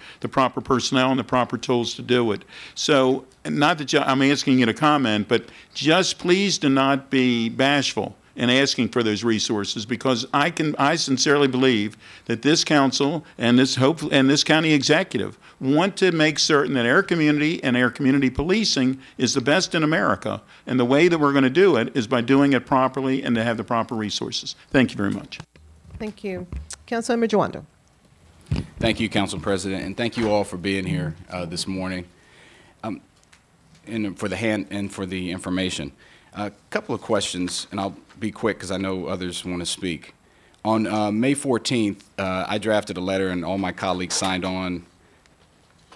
personnel and the proper tools to do it. So, not that I'm asking you to comment, but just please do not be bashful in asking for those resources, because I sincerely believe that this council and this county executive want to make certain that our community and our community policing is the best in America, and the way that we're going to do it is by doing it properly and to have the proper resources. Thank you very much. Thank you. Councilmember Jawando. Thank you, Council President, and thank you all for being here this morning, and for the information. A couple of questions, and I'll be quick because I know others want to speak. On May 14th, I drafted a letter, and all my colleagues signed on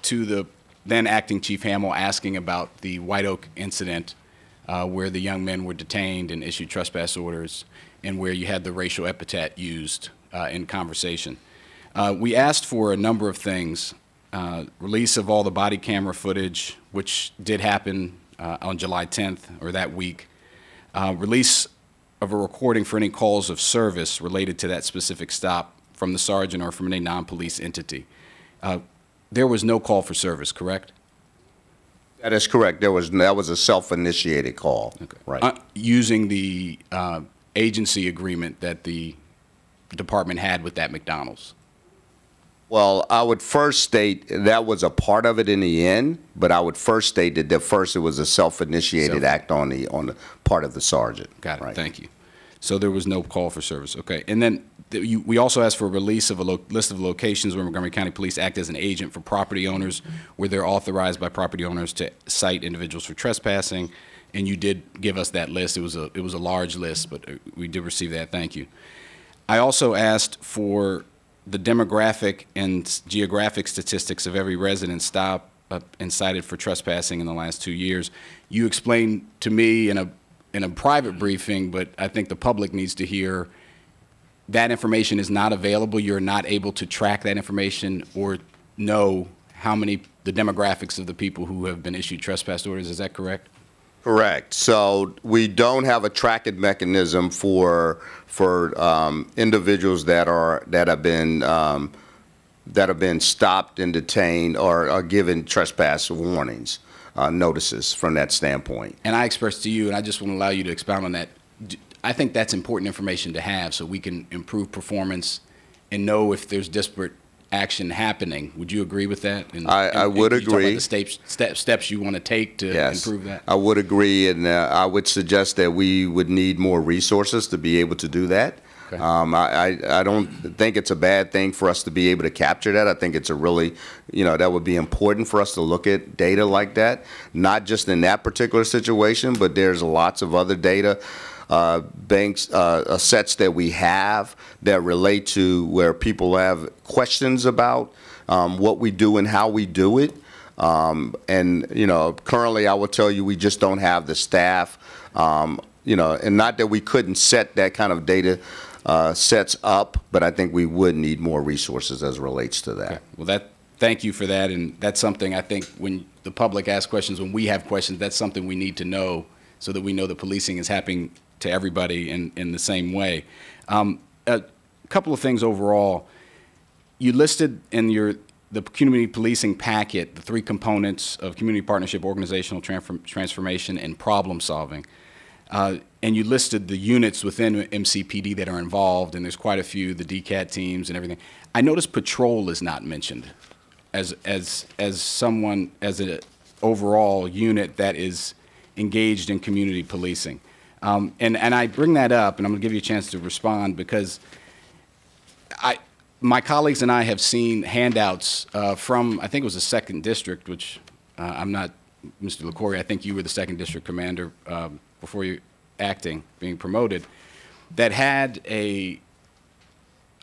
to the then acting Chief Hamill asking about the White Oak incident where the young men were detained and issued trespass orders, and where you had the racial epithet used in conversation. We asked for a number of things. Release of all the body camera footage, which did happen on July 10th or that week. Release of a recording for any calls of service related to that specific stop from the sergeant or from any non-police entity. There was no call for service, correct? That is correct. That was a self-initiated call. Okay. Right. Using the agency agreement that the department had with that McDonald's. Well, I would first state that was a part of it in the end, but I would first state that first it was a self-initiated act on the part of the sergeant. Got it. Right. Thank you. So there was no call for service. Okay. And then we also asked for a release of a list of locations where Montgomery County Police act as an agent for property owners, where they're authorized by property owners to cite individuals for trespassing. And you did give us that list. It was a large list, but we did receive that. Thank you. I also asked for the demographic and geographic statistics of every resident stopped and cited for trespassing in the last 2 years. You explained to me in a private briefing, but I think the public needs to hear that information is not available, you're not able to track that information or know how many, the demographics of the people who have been issued trespass orders. Is that correct? Correct. So we don't have a tracking mechanism for individuals that have been stopped and detained or are given trespass warnings, notices from that standpoint. And I expressed to you, and I just want to allow you to expound on that. I think that's important information to have so we can improve performance and know if there's disparate action happening. Would you agree with that? I would can you talk agree. about the steps you want to take to improve that? I would agree, and I would suggest that we would need more resources to be able to do that. Okay. I don't think it's a bad thing for us to be able to capture that. I think it's a really, that would be important for us to look at data like that, not just in that particular situation, but there's lots of other data sets that we have that relate to where people have questions about what we do and how we do it. Currently I will tell you we just don't have the staff, and not that we couldn't set that kind of data sets up, but I think we would need more resources as it relates to that. Okay. Well, thank you for that, and that's something I think when the public asks questions, when we have questions, that's something we need to know so that we know that policing is happening to everybody in the same way. A couple of things overall. You listed in the community policing packet the 3 components of community partnership, organizational transformation, and problem solving. And you listed the units within MCPD that are involved, and there's quite a few, the DCAT teams and everything. I noticed patrol is not mentioned as an overall unit that is engaged in community policing. And I bring that up, and I'm going to give you a chance to respond because my colleagues and I have seen handouts from, I think it was the 2nd District, which I'm not, Mr. LaCory, I think you were the 2nd District Commander before you being promoted, that had a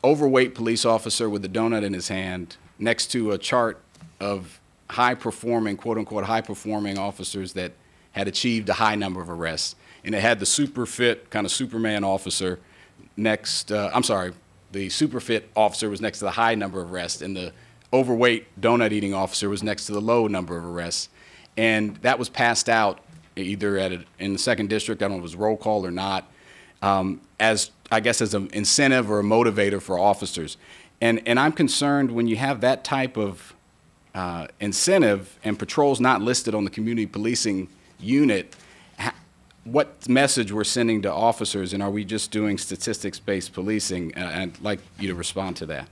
overweight police officer with a donut in his hand next to a chart of high-performing, quote-unquote, high-performing officers that had achieved a high number of arrests. And it had the super fit, kind of Superman officer next, the super fit officer was next to the high number of arrests, and the overweight donut-eating officer was next to the low number of arrests. And that was passed out either in the 2nd District, I don't know if it was roll call or not, as, I guess, as an incentive or a motivator for officers. And I'm concerned when you have that type of incentive and patrols not listed on the community policing unit, what message we're sending to officers, and are we just doing statistics-based policing? I'd like you to respond to that.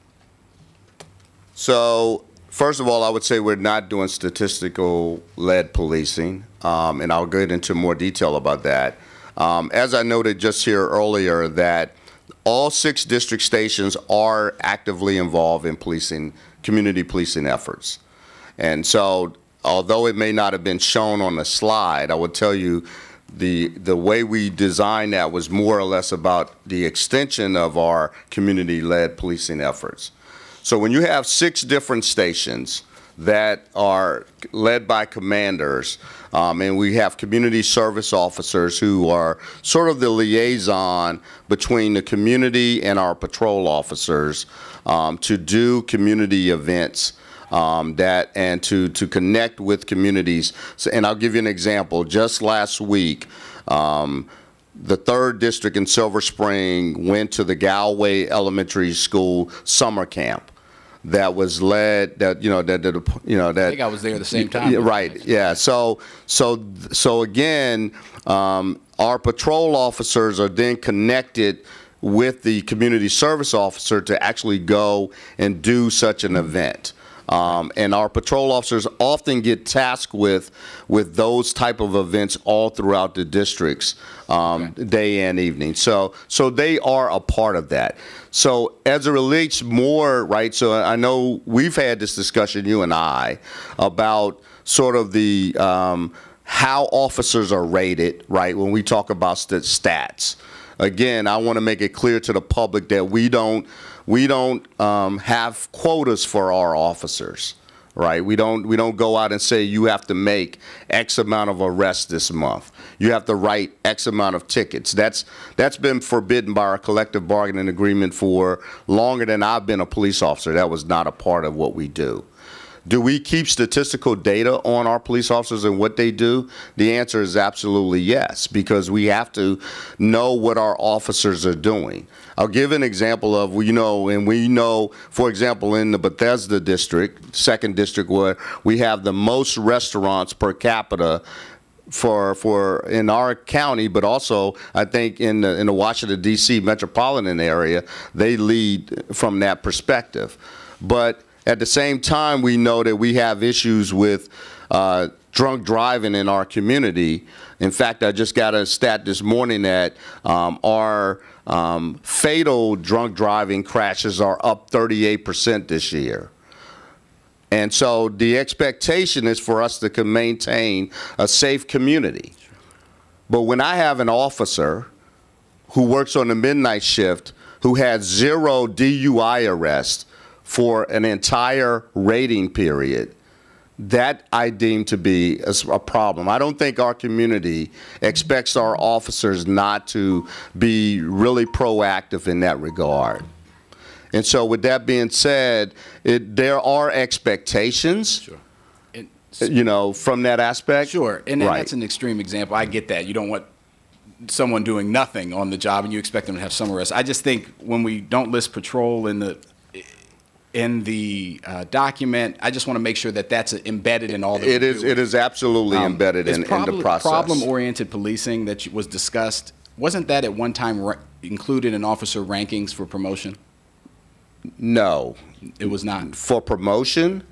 So, first of all, I would say we're not doing statistical-led policing, and I'll get into more detail about that. As I noted just here earlier, that all 6 district stations are actively involved in community policing efforts. And so, although it may not have been shown on the slide, I would tell you the way we designed that was more or less about the extension of our community-led policing efforts. So when you have 6 different stations that are led by commanders, and we have community service officers who are sort of the liaison between the community and our patrol officers to do community events and to connect with communities. So, and I'll give you an example. Just last week, the 3rd District in Silver Spring went to the Galway Elementary School summer camp that was led, I think I was there at the same time. Right, yeah. So again, our patrol officers are then connected with the community service officer to actually go and do such an event. And our patrol officers often get tasked with those type of events all throughout the districts, day and evening. So they are a part of that. So as it relates more, right, so I know we've had this discussion, you and I, about sort of the how officers are rated, right, when we talk about stats. Again, I want to make it clear to the public that we don't have quotas for our officers, right? We don't go out and say you have to make X amount of arrests this month. You have to write X amount of tickets. That's been forbidden by our collective bargaining agreement for longer than I've been a police officer. That was not a part of what we do. Do we keep statistical data on our police officers and what they do? The answer is absolutely yes, because we have to know what our officers are doing. I'll give an example of, we know, for example, in the Bethesda district, 2nd district, where we have the most restaurants per capita for in our county, but also I think in the Washington, D.C. metropolitan area, they lead from that perspective. But at the same time, we know that we have issues with drunk driving in our community. In fact, I just got a stat this morning that our fatal drunk driving crashes are up 38% this year. And so the expectation is for us to maintain a safe community. But when I have an officer who works on the midnight shift who had 0 DUI arrests for an entire rating period, that I deem to be a problem. I don't think our community expects our officers not to be really proactive in that regard. And so with that being said, there are expectations, Sure. from that aspect. Sure, and right. that's an extreme example. I get that. You don't want someone doing nothing on the job and you expect them to have some arrest. I just think when we don't list patrol in the document, I just want to make sure that that's embedded in all the. It is absolutely embedded in the process. Problem-oriented policing that was discussed, wasn't that at one time included in officer rankings for promotion? No, it was not. For promotion?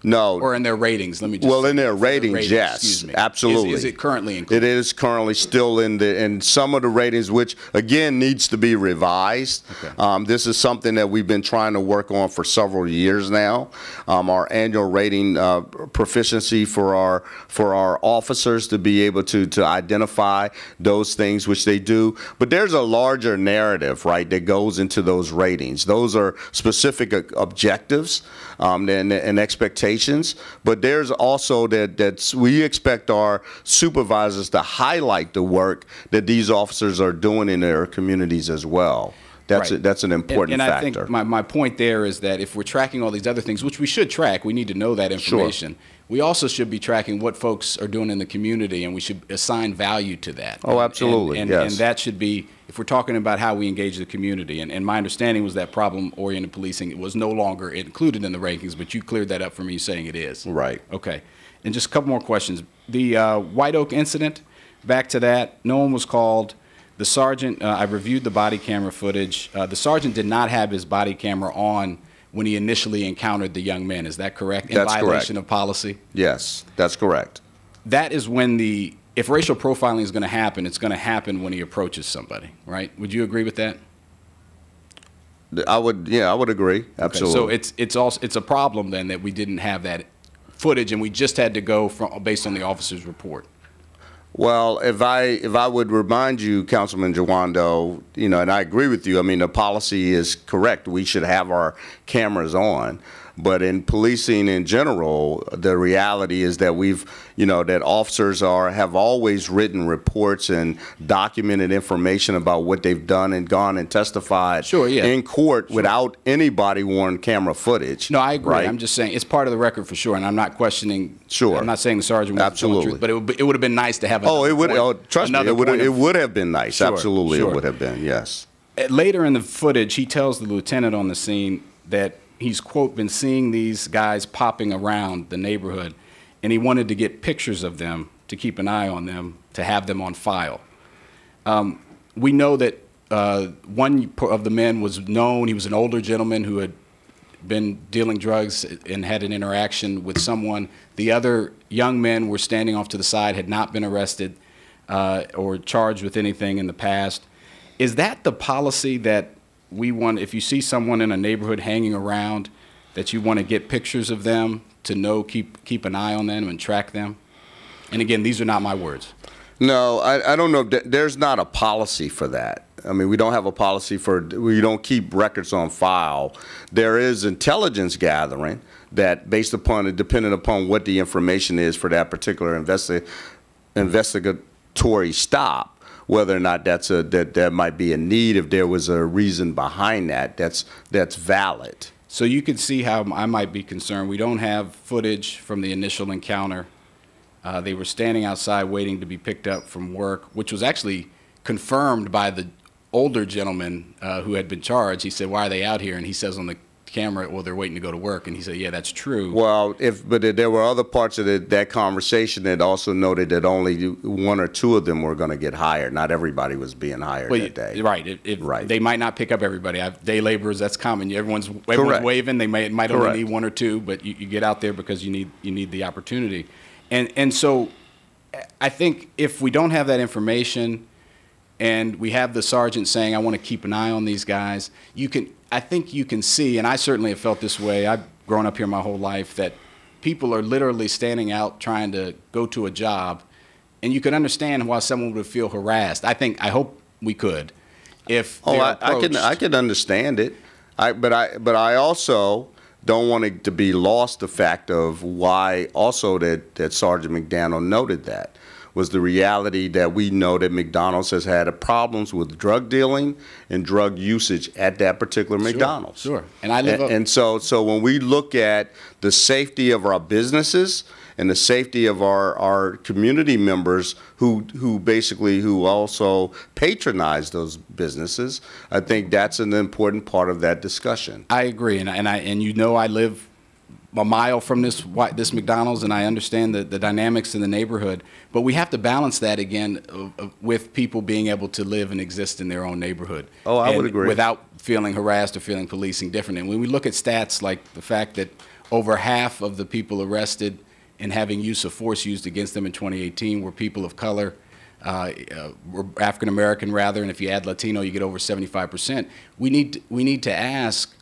No. Or in their ratings, let me just Well, in their ratings, yes, absolutely. Is it currently included? It is currently still in some of the ratings, which, again, needs to be revised. Okay. This is something that we've been trying to work on for several years now. Our annual rating proficiency for our officers to be able to identify those things which they do. But there's a larger narrative, right, that goes into those ratings. Those are specific objectives and expectations. But there's also that we expect our supervisors to highlight the work that these officers are doing in their communities as well. That's right. That's an important factor. And I think my point there is that if we're tracking all these other things, which we should track, we need to know that information. Sure. We also should be tracking what folks are doing in the community, and we should assign value to that. Oh, absolutely, yes. And that should be, if we're talking about how we engage the community, and my understanding was that problem-oriented policing was no longer included in the rankings, but you cleared that up for me saying it is. Right. Okay. And just a couple more questions. The White Oak incident, back to that, no one was called. The sergeant, I reviewed the body camera footage. The sergeant did not have his body camera on when he initially encountered the young men. Is that correct? That's in violation of policy? Yes, that's correct. That is when if racial profiling is going to happen, it's going to happen when he approaches somebody, right? Would you agree with that? I would agree. Absolutely. Okay, so it's a problem then that we didn't have that footage and we just had to go based on the officer's report. Well, if I would remind you, Councilman Jawando, and I agree with you. I mean, the policy is correct. We should have our cameras on. But in policing in general, the reality is that that officers have always written reports and documented information about what they've done and gone and testified in court without anybody worn camera footage. No, I agree. Right? I'm just saying it's part of the record for sure, and I'm not questioning. Sure. I'm not saying the sergeant wasn't telling the truth, but it would have been nice to have. It would. Trust me, it would have been nice. Sure, absolutely, sure. It would have been. Yes. Later in the footage, he tells the lieutenant on the scene that he's, quote, been seeing these guys popping around the neighborhood, and he wanted to get pictures of them to keep an eye on them, to have them on file. We know that one of the men was known. He was an older gentleman who had been dealing drugs and had an interaction with someone. The other young men were standing off to the side, had not been arrested or charged with anything in the past. Is that the policy that we want, if you see someone in a neighborhood hanging around, that you want to get pictures of them to keep an eye on them and track them? And again, these are not my words. No, I don't know. There's not a policy for that. I mean, we don't have a policy we don't keep records on file. There is intelligence gathering that based upon it, depending upon what the information is for that particular investigatory stop, whether or not that might be a need, if there was a reason behind that's valid. So you could see how I might be concerned. We don't have footage from the initial encounter. They were standing outside waiting to be picked up from work, which was actually confirmed by the older gentleman who had been charged. He said, "Why are they out here?" And he says on the camera, "Well, they're waiting to go to work." And he said, "Yeah, that's true." Well, but there were other parts of that conversation that also noted that only 1 or 2 of them were going to get hired. Not everybody was being hired that day. Right. Right. They might not pick up everybody. Day laborers, that's common. Everyone's Correct. waving. They might only Correct. need 1 or 2, but you get out there because you need the opportunity. And so I think if we don't have that information and we have the sergeant saying, "I want to keep an eye on these guys," I think you can see, and I certainly have felt this way, I've grown up here my whole life, that people are literally standing out trying to go to a job, and you can understand why someone would feel harassed. I hope we could. If I can understand it, but I also don't want it to be lost the fact of why also that Sergeant McDaniel noted that was the reality that we know that McDonald's has had problems with drug dealing and drug usage at that particular McDonald's. Sure. And I live up. And so when we look at the safety of our businesses and the safety of our community members who also patronize those businesses, I think that's an important part of that discussion. I agree, and I live a mile from this McDonald's, and I understand the dynamics in the neighborhood. But we have to balance that again with people being able to live and exist in their own neighborhood. Oh, I would agree. Without feeling harassed or feeling policing different. And when we look at stats like the fact that over half of the people arrested and having use of force used against them in 2018 were people of color, were African American rather, and if you add Latino, you get over 75%. We need to ask.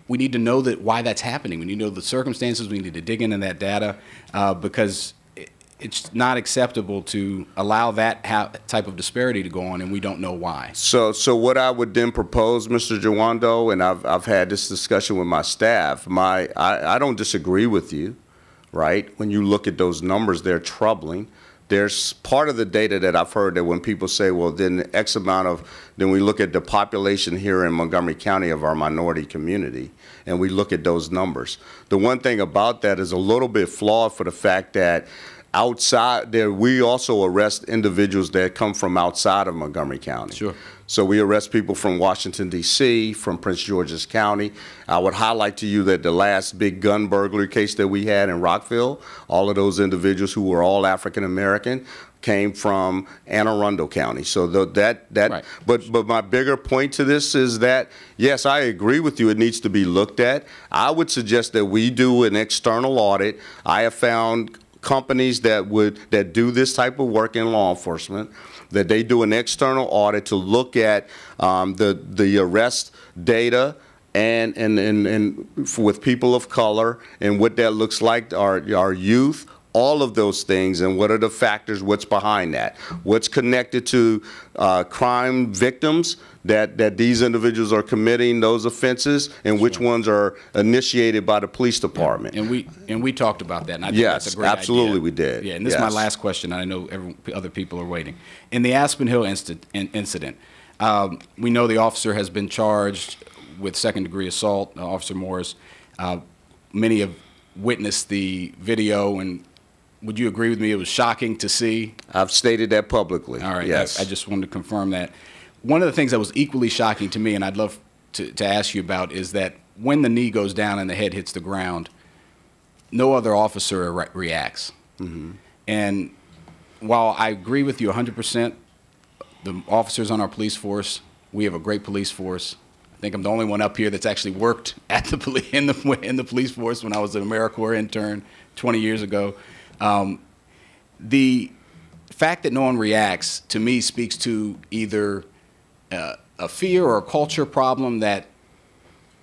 We need to know why that's happening. We need to know the circumstances. We need to dig into that data because it's not acceptable to allow that type of disparity to go on, and we don't know why. So what I would then propose, Mr. Jawando, and I've had this discussion with my staff. I don't disagree with you, right? When you look at those numbers, they're troubling. There's part of the data that I've heard that when people say, well, then X amount of, then we look at the population here in Montgomery County of our minority community, and we look at those numbers. The one thing about that is a little bit flawed for the fact that outside there, we also arrest individuals that come from outside of Montgomery County. Sure. So we arrest people from Washington, D.C., from Prince George's County. I would highlight to you that the last big gun burglary case that we had in Rockville, all of those individuals who were all African American came from Anne Arundel County. So Right. But my bigger point to this is that, yes, I agree with you, it needs to be looked at. I would suggest that we do an external audit. I have found companies that do this type of work in law enforcement, that they do an external audit to look at the arrest data and with people of color and what that looks like, our youth, all of those things, and what are the factors, what's behind that, what's connected to crime victims that these individuals are committing those offenses, and which ones are initiated by the police department. And we talked about that, and I think Yes, that's a great absolutely idea. we did. Yeah, and this is my Yes. last question. I know other people are waiting. In the Aspen Hill incident, we know the officer has been charged with second-degree assault, Officer Morris. Many have witnessed the video, and would you agree with me? It was shocking to see. I've stated that publicly. All right. Yes. I just wanted to confirm that. One of the things that was equally shocking to me, and I'd love to ask you about, is that when the knee goes down and the head hits the ground, no other officer reacts. Mm-hmm. And while I agree with you 100%, the officers on our police force, we have a great police force. I think I'm the only one up here that's actually worked at the in the police force when I was an AmeriCorps intern 20 years ago. The fact that no one reacts, to me, speaks to either a fear or a culture problem that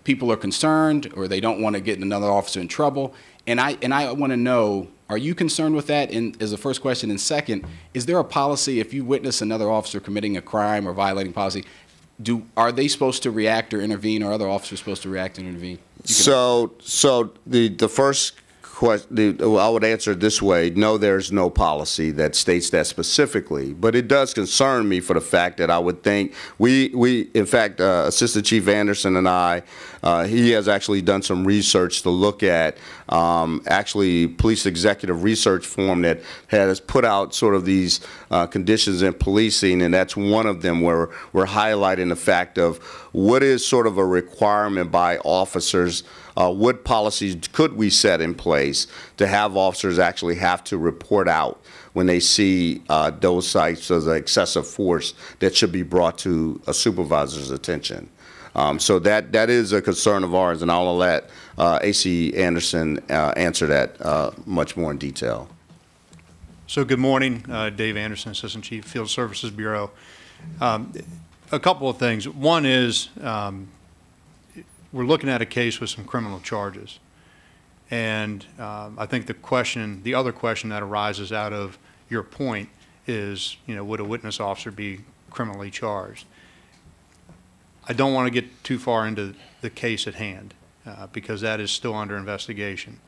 people are concerned or they don't want to get another officer in trouble. And I want to know, Are you concerned with that? As a first question, and second, is there a policy if you witness another officer committing a crime or violating policy? Are they supposed to react or intervene, or are other officers supposed to react and intervene? So the first question, I would answer it this way: no, there's no policy that states that specifically, but it does concern me for the fact that I would think in fact, Assistant Chief Anderson and I, he has actually done some research to look at actually Police Executive Research Forum that has put out sort of these conditions in policing, and that's one of them where we're highlighting the fact of what is sort of a requirement by officers. What policies could we set in place to have officers actually have to report out when they see those types of excessive force that should be brought to a supervisor's attention? So that is a concern of ours, and I'll let A.C. Anderson answer that much more in detail. So good morning, Dave Anderson, Assistant Chief, Field Services Bureau. A couple of things. One is we're looking at a case with some criminal charges. And I think the other question that arises out of your point is, would a witness officer be criminally charged? I don't want to get too far into the case at hand because that is still under investigation.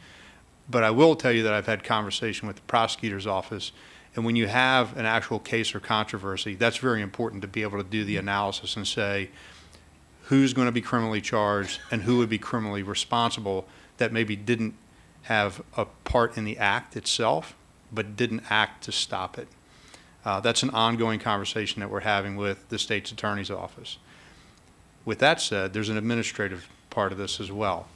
But I will tell you that I've had conversation with the prosecutor's office, and when you have an actual case or controversy, that's very important to be able to do the analysis and say, who's going to be criminally charged and who would be criminally responsible that maybe didn't have a part in the act itself, but didn't act to stop it. That's an ongoing conversation that we're having with the state's attorney's office. With that said, there's an administrative part of this as well.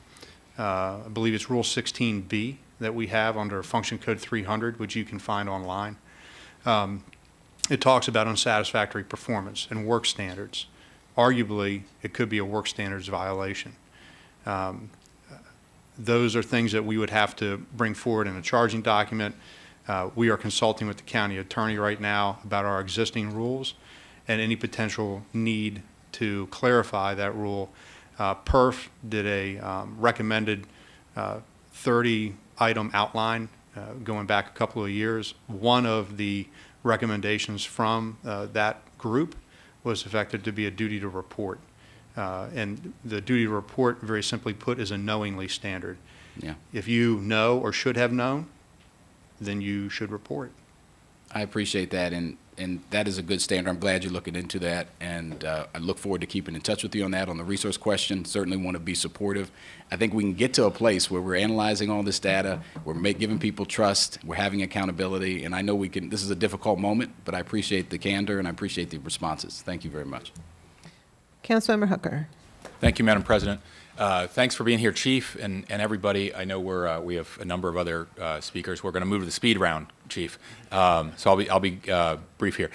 I believe it's Rule 16B that we have under Function Code 300, which you can find online. It talks about unsatisfactory performance and work standards. Arguably, it could be a work standards violation. Those are things that we would have to bring forward in a charging document. We are consulting with the county attorney right now about our existing rules and any potential need to clarify that rule. PERF did a recommended 30-item outline going back a couple of years. One of the recommendations from that group was effective to be a duty to report. And the duty to report, very simply put, is a knowingly standard. Yeah. If you know or should have known, then you should report. I appreciate that, and that is a good standard. I'm glad you're looking into that, and I look forward to keeping in touch with you on that. On the resource question, certainly want to be supportive. I think we can get to a place where we're analyzing all this data, we're giving people trust, we're having accountability, and I know we can. This is a difficult moment, but I appreciate the candor and I appreciate the responses. Thank you very much. Councilmember Hooker. Thank you, Madam President. Thanks for being here, Chief, and everybody. I know we have a number of other speakers. We're going to move to the speed round, Chief. So I'll be brief here.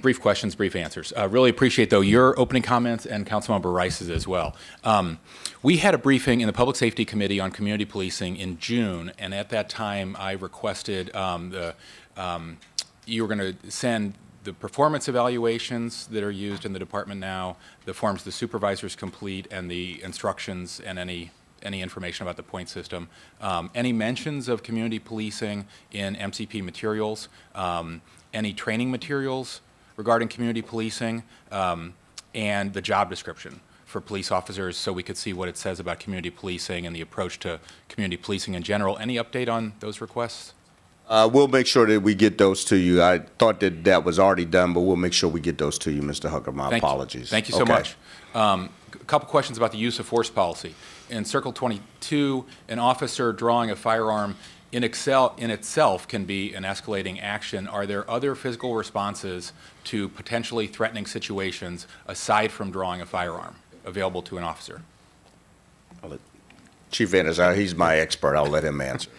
Brief questions, brief answers. Really appreciate, though, your opening comments and Councilmember Rice's as well. We had a briefing in the Public Safety Committee on community policing in June, and at that time I requested you were going to send the performance evaluations that are used in the department now, the forms the supervisors complete, and the instructions and any information about the point system. Any mentions of community policing in MCP materials, any training materials regarding community policing, and the job description for police officers so we could see what it says about community policing and the approach to community policing in general. Any update on those requests? We'll make sure that we get those to you. I thought that was already done, but we'll make sure we get those to you, Mr. Hooker. My apologies. Thank you so much. A couple questions about the use of force policy. In Circle 22, an officer drawing a firearm in itself can be an escalating action. Are there other physical responses to potentially threatening situations aside from drawing a firearm available to an officer? Chief Anderson, he's my expert. I'll let him answer.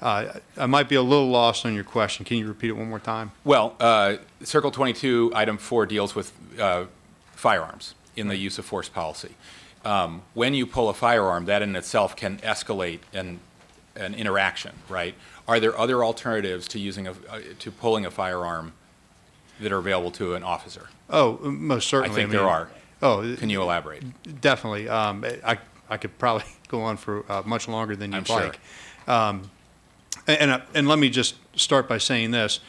I might be a little lost on your question. Can you repeat it one more time? Well, Circle 22, Item 4 deals with firearms in the use of force policy. When you pull a firearm, that in itself can escalate an interaction, right? Are there other alternatives to using to pulling a firearm that are available to an officer? Oh, most certainly. I think there are. Oh, can you elaborate? Definitely. I could probably go on for much longer than you'd I'm like. Sure. And let me just start by saying this.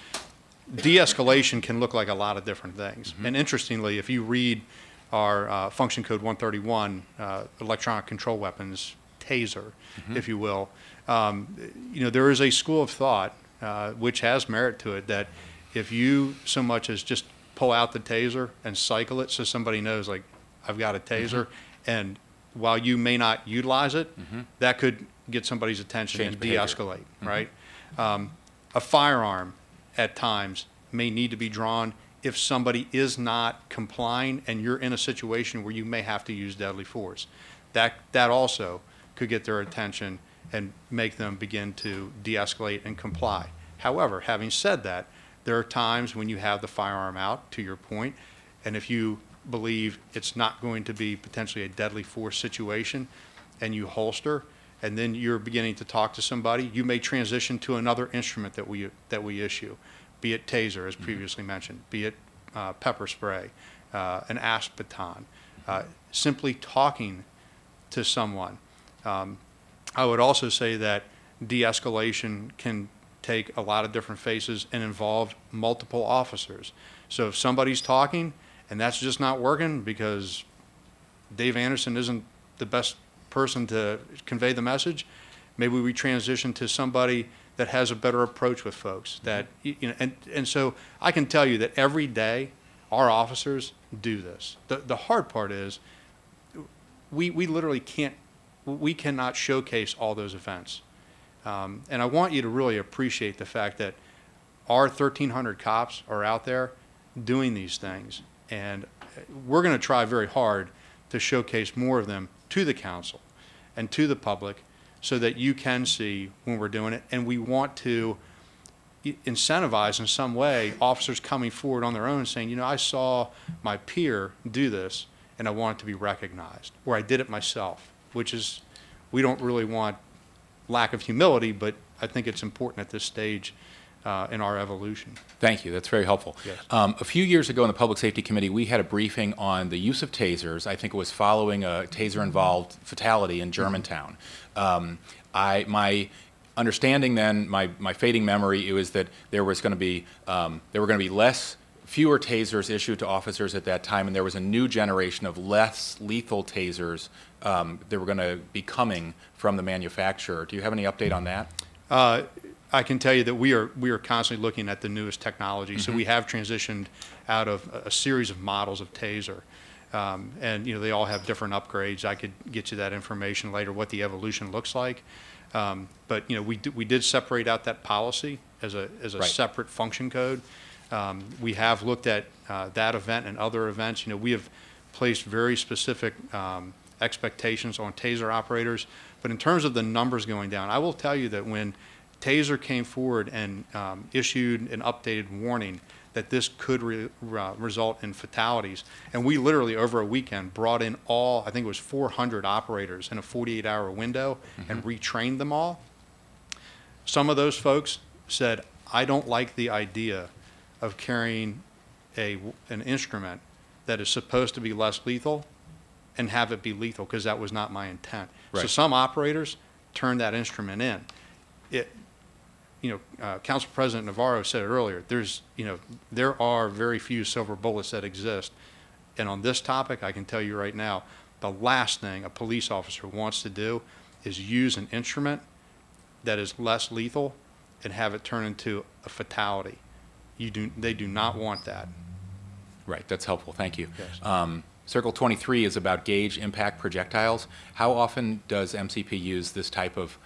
De-escalation can look like a lot of different things. And interestingly, if you read our Function Code 131, electronic control weapons, TASER, if you will, there is a school of thought, which has merit to it, that if you so much as just pull out the TASER and cycle it so somebody knows, like, I've got a TASER, and while you may not utilize it, that could get somebody's attention Change and behavior. de-escalate, right? A firearm at times may need to be drawn if somebody is not complying and you're in a situation where you may have to use deadly force. That also could get their attention and make them begin to de-escalate and comply. However, having said that, there are times when you have the firearm out, to your point, and if you believe it's not going to be potentially a deadly force situation and you holster, and then you're beginning to talk to somebody, you may transition to another instrument that we issue, be it TASER, as previously mentioned, be it pepper spray, an ASP baton, simply talking to someone. I would also say that de-escalation can take a lot of different faces and involve multiple officers. So if somebody's talking and that's just not working because Dave Anderson isn't the best person to convey the message, maybe we transition to somebody that has a better approach with folks. That, and so I can tell you that every day our officers do this. The hard part is we literally cannot showcase all those events. And I want you to really appreciate the fact that our 1,300 cops are out there doing these things. And we're going to try very hard to showcase more of them to the council and to the public so that you can see when we're doing it. And we want to incentivize in some way officers coming forward on their own saying, I saw my peer do this and I want it to be recognized, or I did it myself, which is, we don't really want lack of humility, but I think it's important at this stage in our evolution. Thank you. That's very helpful. Yes. A few years ago in the Public Safety Committee, we had a briefing on the use of tasers. I think it was following a taser-involved fatality in Germantown. My understanding then, my fading memory, it was that there were going to be fewer tasers issued to officers at that time, and there was a new generation of less lethal tasers that were going to be coming from the manufacturer. Do you have any update on that? I can tell you that we are constantly looking at the newest technology. So we have transitioned out of a series of models of taser, and they all have different upgrades. I could get you that information later, what the evolution looks like. But we did separate out that policy as a Right. separate function code. We have looked at that event and other events. We have placed very specific expectations on taser operators. But in terms of the numbers going down, I will tell you that when TASER came forward and issued an updated warning that this could result in fatalities, and we literally over a weekend brought in I think it was 400 operators in a 48-hour window and retrained them all. Some of those folks said, I don't like the idea of carrying an instrument that is supposed to be less lethal and have it be lethal, because that was not my intent. So Right. some operators turned that instrument in. Council President Navarro said it earlier, there are very few silver bullets that exist. And on this topic, I can tell you right now, the last thing a police officer wants to do is use an instrument that is less lethal and have it turn into a fatality. They do not want that. Right, that's helpful. Thank you. Yes. Circle 23 is about gauge impact projectiles. How often does MCP use this type of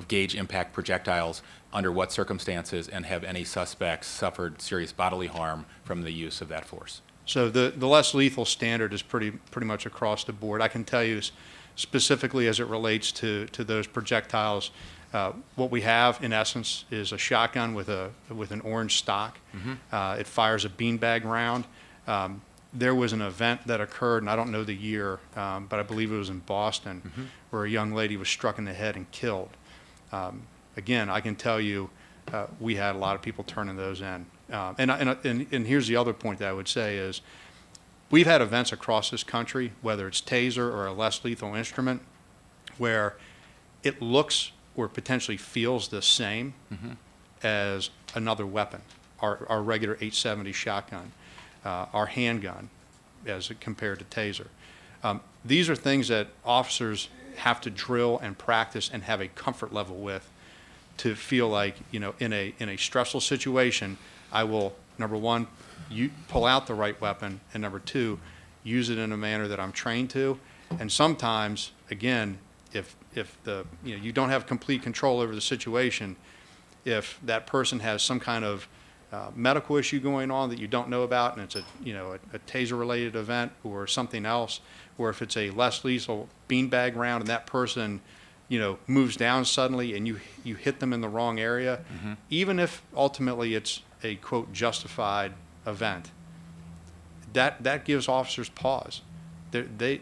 gauge impact projectiles, under what circumstances, and have any suspects suffered serious bodily harm from the use of that force? So the less lethal standard is pretty much across the board. I can tell you specifically as it relates to those projectiles, what we have in essence is a shotgun with an orange stock. It fires a beanbag round. There was an event that occurred, and I don't know the year, but I believe it was in Boston, where a young lady was struck in the head and killed. Again, I can tell you we had a lot of people turning those in. And here's the other point that I would say is we've had events across this country, whether it's taser or a less lethal instrument, where it looks or potentially feels the same as another weapon, our regular 870 shotgun, our handgun as compared to taser. These are things that officers have to drill and practice and have a comfort level with to feel like, you know, in a stressful situation, I will, number one, pull out the right weapon, and number two, use it in a manner that I'm trained to. And sometimes, again, if you don't have complete control over the situation, if that person has some kind of medical issue going on that you don't know about, and it's a taser-related event or something else, or if it's a less lethal beanbag round and that person, moves down suddenly and you hit them in the wrong area, even if ultimately it's a quote justified event, that gives officers pause. They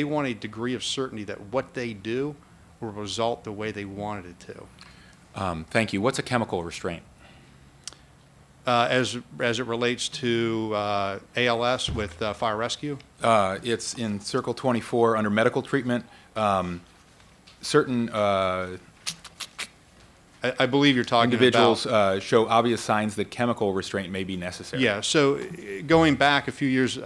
want a degree of certainty that what they do will result the way they wanted it to. Thank you. What's a chemical restraint? As it relates to ALS with fire rescue? It's in Circle 24 under medical treatment. Certain I believe you're talking individuals about show obvious signs that chemical restraint may be necessary. Yeah, so going back a few years,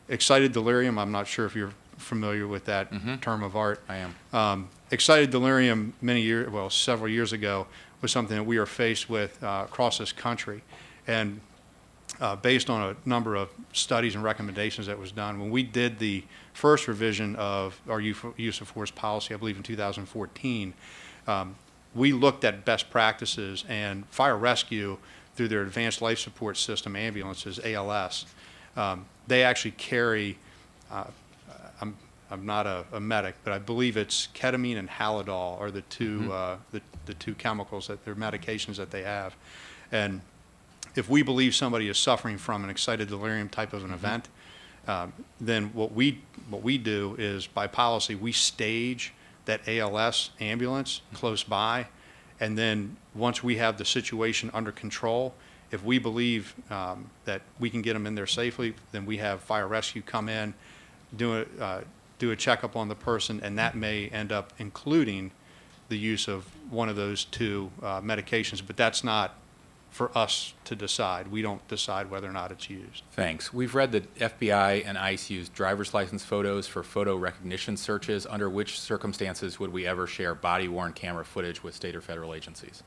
excited delirium, I'm not sure if you're familiar with that term of art. I am. Excited delirium several years ago was something that we are faced with across this country. And based on a number of studies and recommendations that was done, when we did the first revision of our use of force policy, I believe in 2014, we looked at best practices, and fire rescue, through their advanced life support system ambulances, ALS, they actually carry, I'm not a medic, but I believe it's ketamine and Halidol are the two the two chemicals that they're medications that they have. And if we believe somebody is suffering from an excited delirium type of an event, then what we do is, by policy, we stage that ALS ambulance close by, and then once we have the situation under control, if we believe that we can get them in there safely, then we have fire rescue come in, do a checkup on the person, and that may end up including the use of one of those two medications, but that's not for us to decide. We don't decide whether or not it's used. Thanks. We've read that FBI and ICE use driver's license photos for photo recognition searches. Under which circumstances would we ever share body-worn camera footage with state or federal agencies?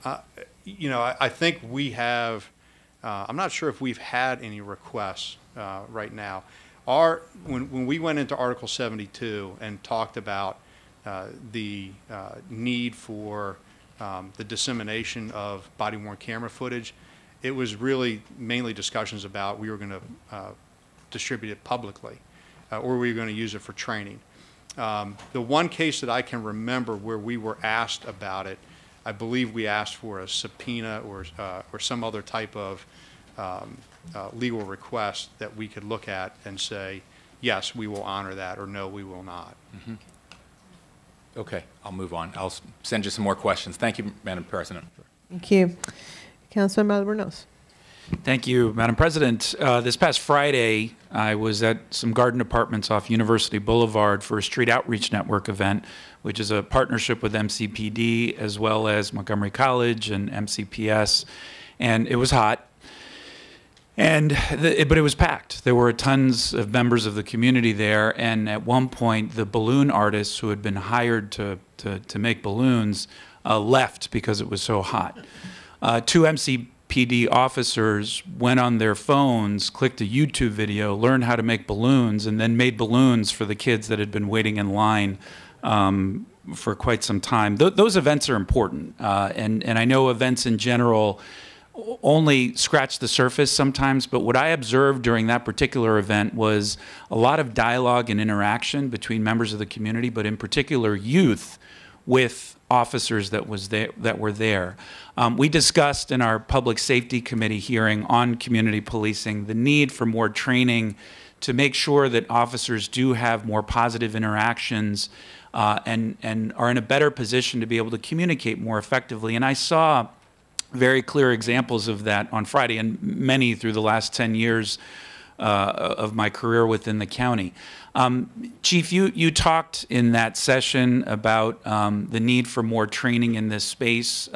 I think we have, I'm not sure if we've had any requests right now. When we went into Article 72 and talked about the need for the dissemination of body-worn camera footage, it was really mainly discussions about we were going to distribute it publicly or we were going to use it for training. The one case that I can remember where we were asked about it, I believe we asked for a subpoena or some other type of legal request that we could look at and say, yes, we will honor that, or no, we will not. Okay, I'll move on. I'll send you some more questions. Thank you, Madam President. Thank you. Councilman Albornoz. Thank you, Madam President. This past Friday, I was at some garden apartments off University Boulevard for a Street Outreach Network event, which is a partnership with MCPD as well as Montgomery College and MCPS. And it was hot. But it was packed. There were tons of members of the community there, and at one point, the balloon artists who had been hired to make balloons left because it was so hot. Two MCPD officers went on their phones, clicked a YouTube video, learned how to make balloons, and then made balloons for the kids that had been waiting in line for quite some time. Those events are important, and I know events in general only scratch the surface sometimes, but what I observed during that particular event was a lot of dialogue and interaction between members of the community, but in particular youth with officers that were there. We discussed in our Public Safety Committee hearing on community policing the need for more training to make sure that officers do have more positive interactions and are in a better position to be able to communicate more effectively. And I saw very clear examples of that on Friday, and many through the last 10 years of my career within the county. Chief, you talked in that session about the need for more training in this space.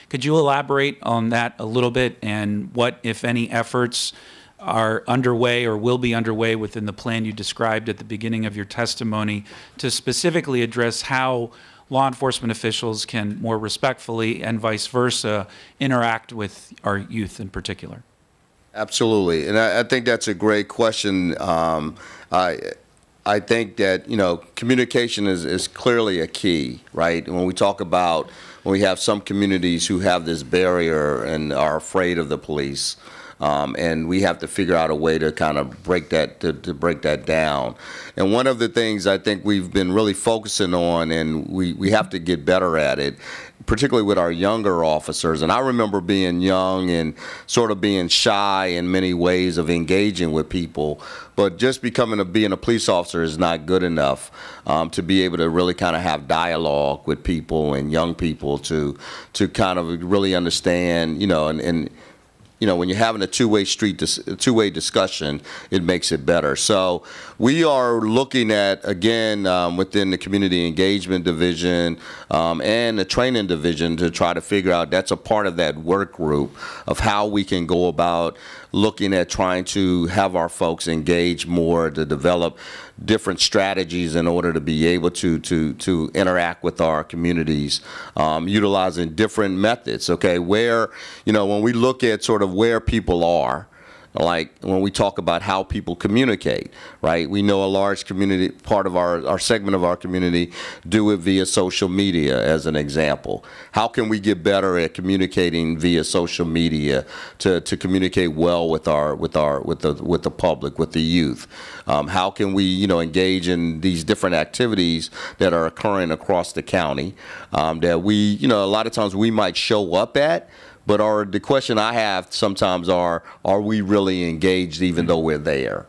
Could you elaborate on that a little bit, and what, if any, efforts are underway or will be underway within the plan you described at the beginning of your testimony to specifically address how law enforcement officials can more respectfully and vice versa interact with our youth in particular? Absolutely, and I think that's a great question. I think that, you know, communication is clearly a key, right? When we talk about, when we have some communities who have this barrier and are afraid of the police, and we have to figure out a way to kind of break that, to break that down. And one of the things I think we've been really focusing on, and we have to get better at it, particularly with our younger officers. And I remember being young and sort of being shy in many ways of engaging with people, but just being a police officer is not good enough to be able to really kind of have dialogue with people and young people to kind of really understand, you know, and you know, when you're having a two-way discussion, it makes it better. So we are looking at, again, within the community engagement division and the training division, to try to figure out, that's a part of that work group of how we can go about looking at trying to have our folks engage more, to develop different strategies in order to be able to interact with our communities, utilizing different methods, okay? Where, you know, when we look at sort of where people are, like when we talk about how people communicate, right? We know a large community, part of our segment of our community do it via social media, as an example. How can we get better at communicating via social media to communicate well with the public, with the youth? How can we, you know, engage in these different activities that are occurring across the county that we, you know, a lot of times we might show up at, but the question I have sometimes are we really engaged even though we're there?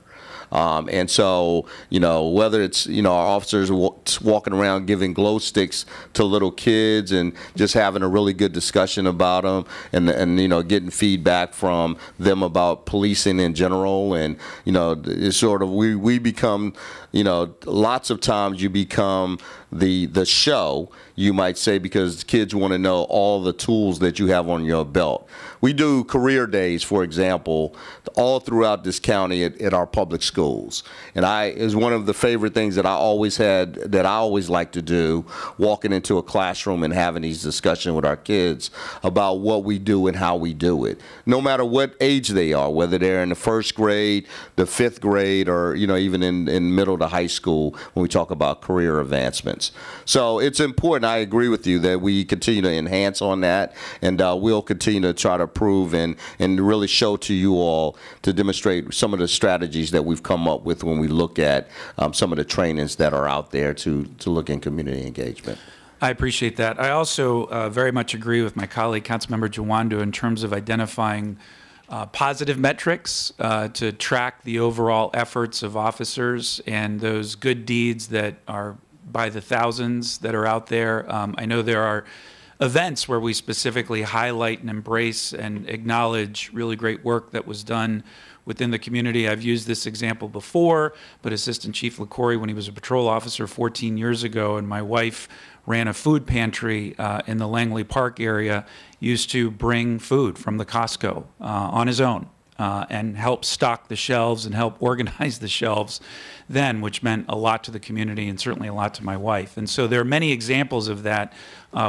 And so, you know, whether it's, you know, our officers walking around giving glow sticks to little kids and just having a really good discussion about them, and you know, getting feedback from them about policing in general, and, you know, it's sort of, we become, you know, lots of times you become the show, you might say, because kids want to know all the tools that you have on your belt. We do career days, for example, all throughout this county at our public schools. And is one of the favorite things that I always like to do, walking into a classroom and having these discussions with our kids about what we do and how we do it. No matter what age they are, whether they're in the 1st grade, the 5th grade, or, you know, even in middle to high school when we talk about career advancements. So it's important, I agree with you, that we continue to enhance on that, and we'll continue to try to prove and really show to you all, to demonstrate some of the strategies that we've come up with when we look at some of the trainings that are out there to look in community engagement. I appreciate that. I also very much agree with my colleague, Councilmember Jawando, in terms of identifying positive metrics to track the overall efforts of officers and those good deeds that are by the thousands that are out there. I know there are events where we specifically highlight and embrace and acknowledge really great work that was done within the community. I've used this example before, but Assistant Chief LaCorey, when he was a patrol officer 14 years ago, and my wife ran a food pantry in the Langley Park area, used to bring food from the Costco on his own and help stock the shelves and help organize the shelves then, which meant a lot to the community and certainly a lot to my wife. And so there are many examples of that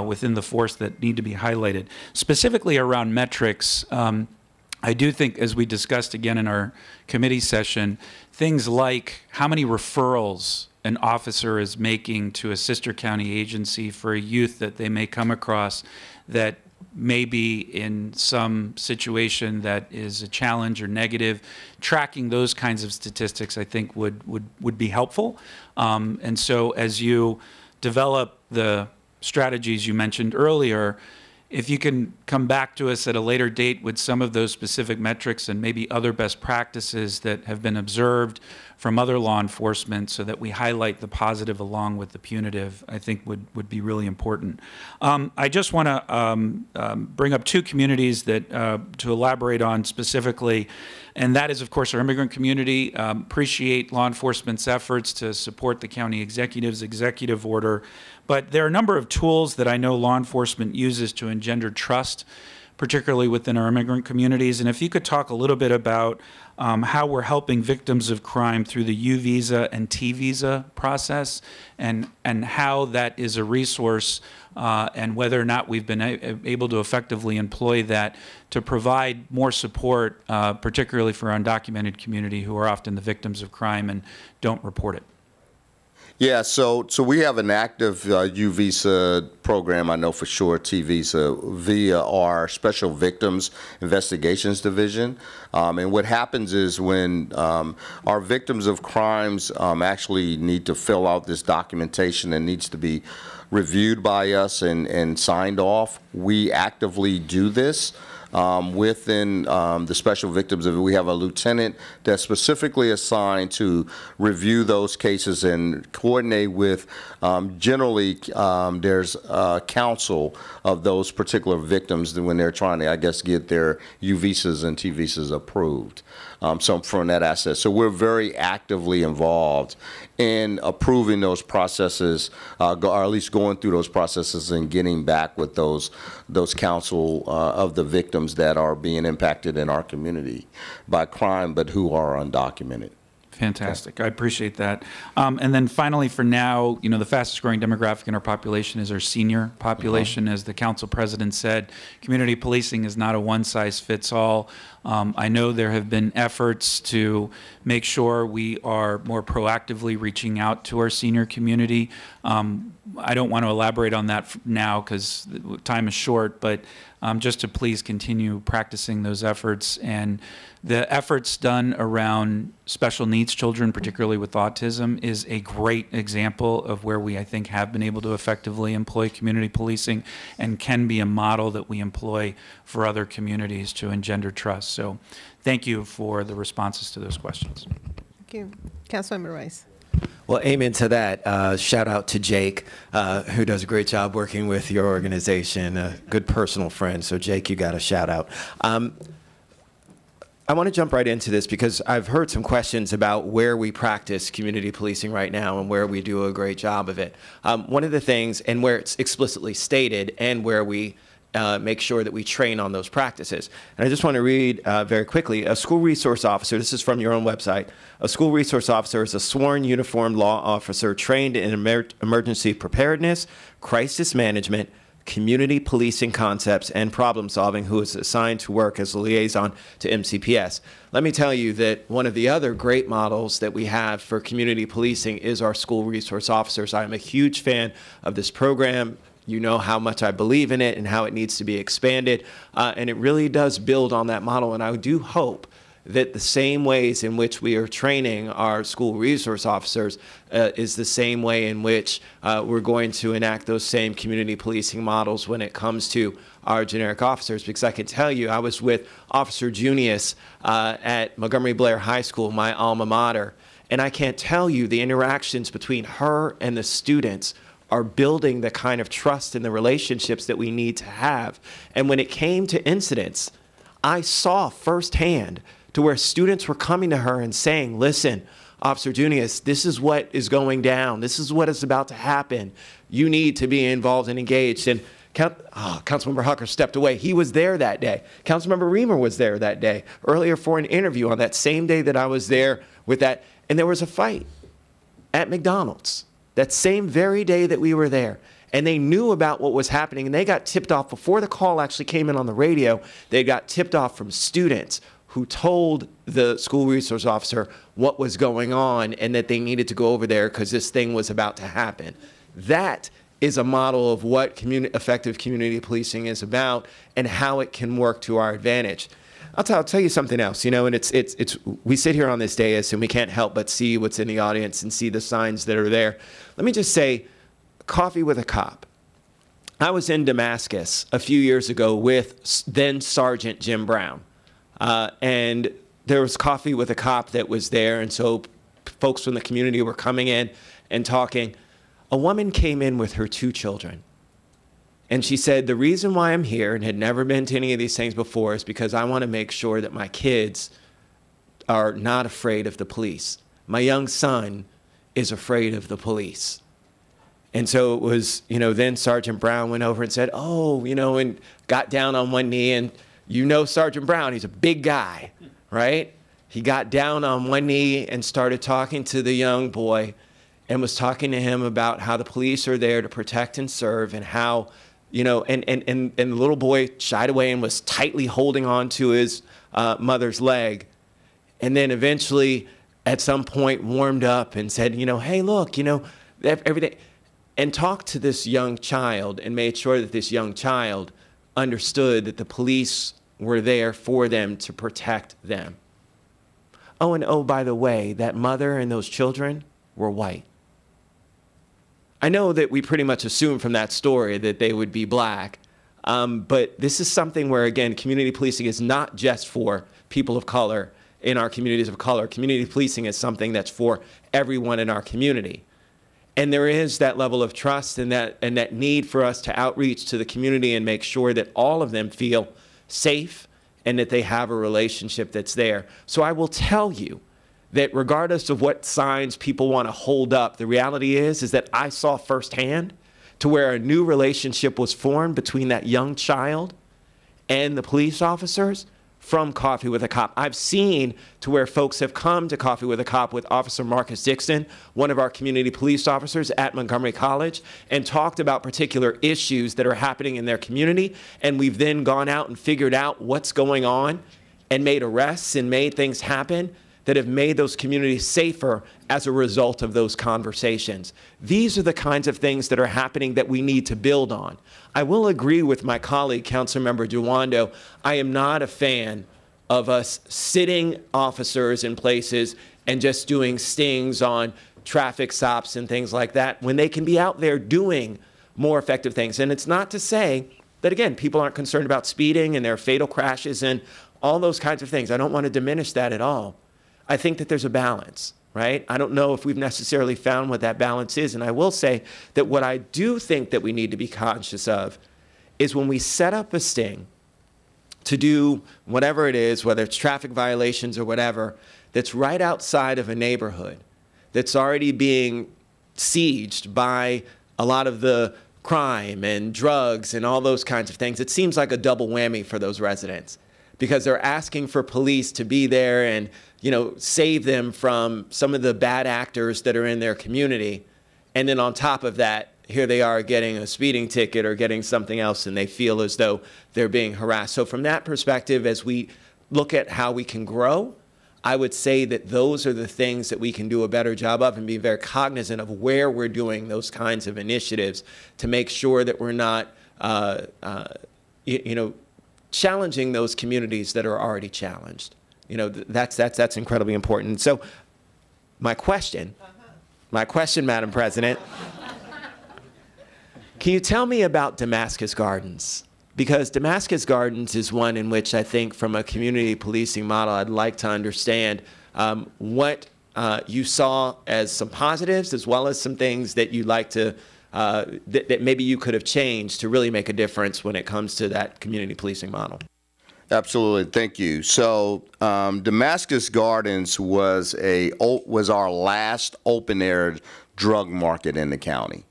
within the force that need to be highlighted. Specifically around metrics, I do think, as we discussed again in our committee session, things like how many referrals an officer is making to a sister county agency for a youth that they may come across that may be in some situation that is a challenge or negative. Tracking those kinds of statistics, I think, would be helpful. And so as you develop the strategies you mentioned earlier, if you can come back to us at a later date with some of those specific metrics and maybe other best practices that have been observed from other law enforcement so that we highlight the positive along with the punitive, I think would be really important. I just want to bring up two communities that to elaborate on specifically. And that is, of course, our immigrant community. Appreciate law enforcement's efforts to support the county executive's executive order. But there are a number of tools that I know law enforcement uses to engender trust, particularly within our immigrant communities. And if you could talk a little bit about how we're helping victims of crime through the U visa and T visa process, and how that is a resource, and whether or not we've been able to effectively employ that to provide more support, particularly for our undocumented community who are often the victims of crime and don't report it. Yeah, so we have an active U visa program, I know for sure, T visa, via our Special Victims Investigations Division. And what happens is when our victims of crimes actually need to fill out this documentation and needs to be reviewed by us and signed off, we actively do this. Within the Special Victims, we have a lieutenant that's specifically assigned to review those cases and coordinate with, generally, there's counsel of those particular victims when they're trying to, I guess, get their U visas and T visas approved. So from that aspect, so we're very actively involved in approving those processes, or at least going through those processes and getting back with those counsel of the victims that are being impacted in our community by crime, but who are undocumented. Fantastic. I appreciate that. And then finally, for now, you know, the fastest growing demographic in our population is our senior population. As the council president said, community policing is not a one-size-fits-all. I know there have been efforts to make sure we are more proactively reaching out to our senior community. I don't want to elaborate on that now because time is short, but just to please continue practicing those efforts. And the efforts done around special needs children, particularly with autism, is a great example of where we, I think, have been able to effectively employ community policing and can be a model that we employ for other communities to engender trust. So thank you for the responses to those questions. Thank you. Councilmember Rice. Well, amen to that. Shout out to Jake, who does a great job working with your organization, a good personal friend. So Jake, you got a shout out. I want to jump right into this because I've heard some questions about where we practice community policing right now and where we do a great job of it. One of the things, and where it's explicitly stated, and where we make sure that we train on those practices. And I just want to read very quickly, a school resource officer, this is from your own website, a school resource officer is a sworn uniformed law officer trained in emergency preparedness, crisis management, community policing concepts, and problem solving, who is assigned to work as a liaison to MCPS. Let me tell you that one of the other great models that we have for community policing is our school resource officers. I am a huge fan of this program. You know how much I believe in it and how it needs to be expanded. And it really does build on that model. And I do hope that the same ways in which we are training our school resource officers is the same way in which we're going to enact those same community policing models when it comes to our generic officers. Because I can tell you, I was with Officer Junius at Montgomery Blair High School, my alma mater, and I can't tell you the interactions between her and the students are building the kind of trust and the relationships that we need to have. And when it came to incidents, I saw firsthand to where students were coming to her and saying, listen, Officer Junius, this is what is going down. This is what is about to happen. You need to be involved and engaged. And Councilmember Hucker stepped away. He was there that day. Councilmember Reamer was there that day, earlier for an interview on that same day that I was there with that. And there was a fight at McDonald's that same very day that we were there. And they knew about what was happening, and they got tipped off before the call actually came in on the radio. They got tipped off from students who told the school resource officer what was going on and that they needed to go over there because this thing was about to happen. That is a model of what effective community policing is about and how it can work to our advantage. I'll tell you something else, you know, and we sit here on this dais and we can't help but see what's in the audience and see the signs that are there. Let me just say, coffee with a cop. I was in Damascus a few years ago with then Sergeant Jim Brown. And there was coffee with a cop that was there, and so folks from the community were coming in and talking. A woman came in with her 2 children, and she said, the reason why I'm here and had never been to any of these things before is because I want to make sure that my kids are not afraid of the police. My young son is afraid of the police. And so it was, you know, then Sergeant Brown went over and said, oh, you know, and got down on one knee. And you know Sergeant Brown, he's a big guy, right? He got down on one knee and started talking to the young boy and was talking to him about how the police are there to protect and serve, and how, you know, and the little boy shied away and was tightly holding on to his mother's leg. And then eventually at some point warmed up and said, you know, hey, look, you know, everything, and talked to this young child and made sure that this young child understood that the police were there for them to protect them. Oh, and oh, by the way, that mother and those children were white. I know that we pretty much assumed from that story that they would be black, but this is something where, again, community policing is not just for people of color in our communities of color. Community policing is something that's for everyone in our community. And there is that level of trust and that need for us to outreach to the community and make sure that all of them feel safe and that they have a relationship that's there. So I will tell you that regardless of what signs people want to hold up, the reality is that I saw firsthand to where a new relationship was formed between that young child and the police officers from Coffee with a Cop. I've seen to where folks have come to Coffee with a Cop with Officer Marcus Dixon, one of our community police officers at Montgomery College, and talked about particular issues that are happening in their community. And we've then gone out and figured out what's going on and made arrests and made things happen that have made those communities safer as a result of those conversations. These are the kinds of things that are happening that we need to build on. I will agree with my colleague, Councilmember Duwando. I am not a fan of us sitting officers in places and just doing stings on traffic stops and things like that when they can be out there doing more effective things. And it's not to say that, again, people aren't concerned about speeding and their fatal crashes and all those kinds of things. I don't want to diminish that at all. I think that there's a balance, right? I don't know if we've necessarily found what that balance is. And I will say that what I do think that we need to be conscious of is when we set up a sting to do whatever it is, whether it's traffic violations or whatever, that's right outside of a neighborhood, that's already being sieged by a lot of the crime and drugs and all those kinds of things. It seems like a double whammy for those residents, because they're asking for police to be there and, you know, save them from some of the bad actors that are in their community. And then on top of that, here they are getting a speeding ticket or getting something else, and they feel as though they're being harassed. So from that perspective, as we look at how we can grow, I would say that those are the things that we can do a better job of, and be very cognizant of where we're doing those kinds of initiatives to make sure that we're not, you know, challenging those communities that are already challenged. You know, that's incredibly important. So my question, Madam President, can you tell me about Damascus Gardens? Because Damascus Gardens is one in which I think from a community policing model, I'd like to understand what you saw as some positives, as well as some things that you'd like to, that maybe you could have changed to really make a difference when it comes to that community policing model. Absolutely, thank you. So Damascus Gardens was our last open-air drug market in the county.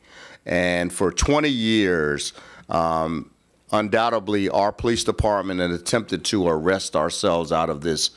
And for 20 years, undoubtedly, our police department had attempted to arrest ourselves out of this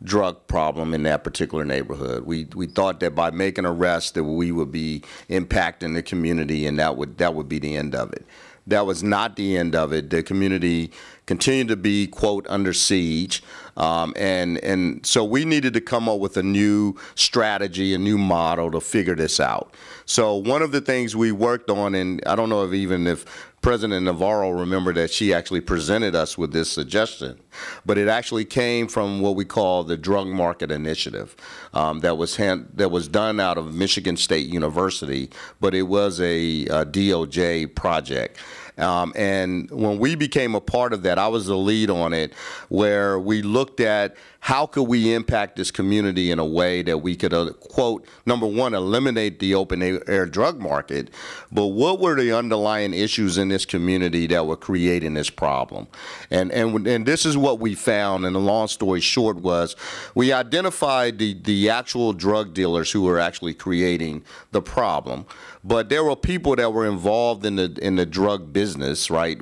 drug problem in that particular neighborhood. We thought that by making arrests that we would be impacting the community, and that would be the end of it. That was not the end of it. The community continued to be, quote, under siege. And so we needed to come up with a new strategy, a new model to figure this out. So one of the things we worked on, and I don't know if President Navarro remembered that she actually presented us with this suggestion, but it actually came from what we call the Drug Market Initiative that was done out of Michigan State University, but it was a DOJ project. And when we became a part of that, I was the lead on it, where we looked at how could we impact this community in a way that we could, quote, number one, eliminate the open air drug market, but what were the underlying issues in this community that were creating this problem? And this is what we found, and the long story short was we identified the actual drug dealers who were actually creating the problem. But there were people that were involved in the drug business, right?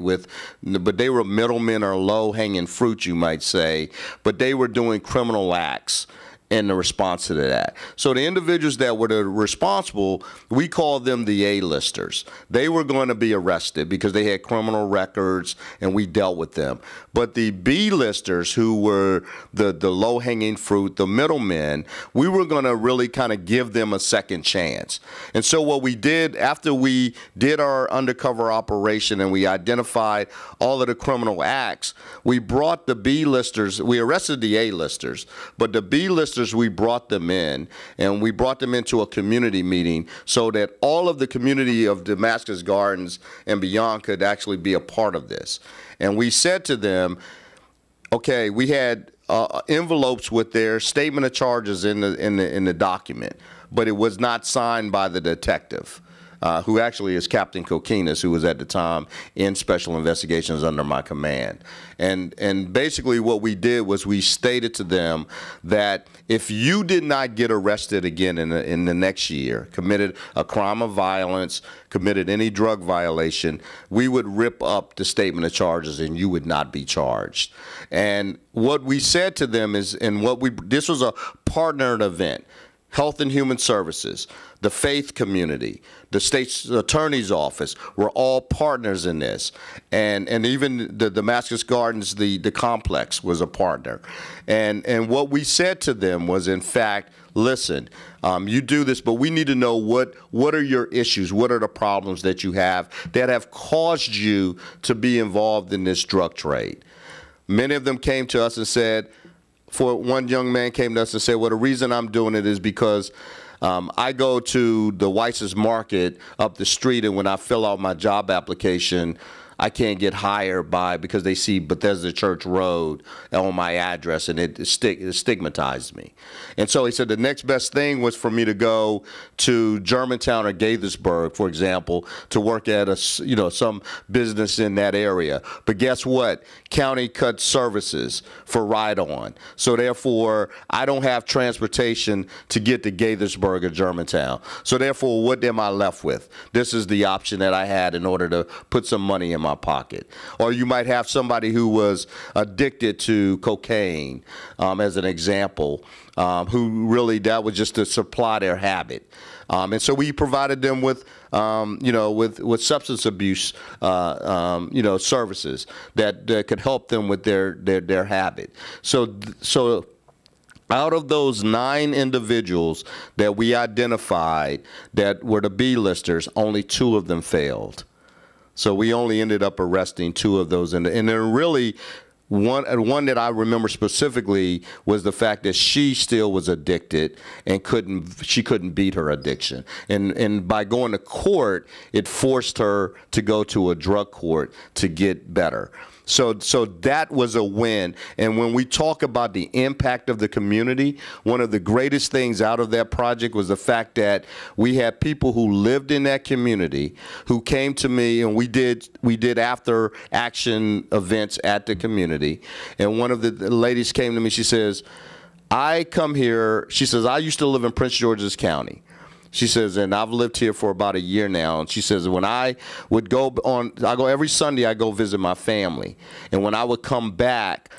But they were middlemen or low-hanging fruit, you might say. But they were doing criminal acts in the response to that. So the individuals that were responsible, we called them the A-listers. They were going to be arrested because they had criminal records, and we dealt with them. But the B-listers, who were the low-hanging fruit, the middlemen, we were going to really kind of give them a second chance. And so what we did, after we did our undercover operation and we identified all of the criminal acts, we brought the B-listers, we arrested the A-listers, but the B-listers, we brought them in, and we brought them into a community meeting so that all of the community of Damascus Gardens and beyond could actually be a part of this. And we said to them, okay, we had envelopes with their statement of charges in the document, but it was not signed by the detective. Who actually is Captain Kokinas, who was at the time in Special Investigations under my command. And basically what we did was we stated to them that if you did not get arrested again in the next year, committed a crime of violence, committed any drug violation, we would rip up the statement of charges and you would not be charged. And what we said to them is, this was a partnered event. Health and Human Services, the faith community, the state's attorney's office were all partners in this. And even the Damascus Gardens, the complex was a partner. And what we said to them was, in fact, listen, you do this, but we need to know what are your issues, what are the problems that you have that have caused you to be involved in this drug trade. Many of them came to us and said, one young man came to us and said, well, the reason I'm doing it is because I go to the Weiss's Market up the street, and when I fill out my job application, I can't get hired because they see Bethesda Church Road on my address, and it stigmatized me. And so he said the next best thing was for me to go to Germantown or Gaithersburg, for example, to work at some business in that area. But guess what? County cut services for ride-on. So therefore, I don't have transportation to get to Gaithersburg or Germantown. So therefore, what am I left with? This is the option that I had in order to put some money in my pocket. Or you might have somebody who was addicted to cocaine, as an example, who really, that was just to supply their habit. And so we provided them with, with substance abuse, services that could help them with their habit. So out of those 9 individuals that we identified that were the B-listers, only 2 of them failed. So we only ended up arresting 2 of those. And then really, one that I remember specifically was the fact that she still was addicted and she couldn't beat her addiction. And by going to court, it forced her to go to a drug court to get better. So that was a win. And when we talk about the impact of the community, one of the greatest things out of that project was the fact that we had people who lived in that community who came to me, and we did after action events at the community. And one of the ladies came to me, she says, I come here, she says, I used to live in Prince George's County. She says, and I've lived here for about a year now. And she says, when I would go every Sunday, I go visit my family. And when I would come back,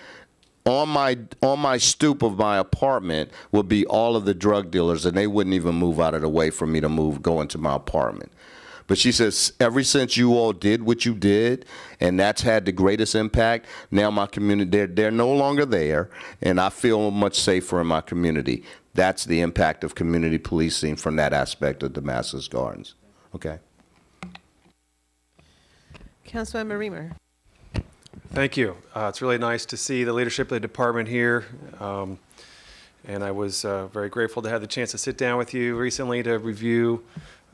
on my stoop of my apartment would be all of the drug dealers, and they wouldn't even move out of the way for me to go into my apartment. But she says, ever since you all did what you did, and that's had the greatest impact, now my community, they're no longer there, and I feel much safer in my community. That's the impact of community policing from that aspect of Damascus Gardens. Okay. Councilmember Reamer. Thank you. It's really nice to see the leadership of the department here. And I was very grateful to have the chance to sit down with you recently to review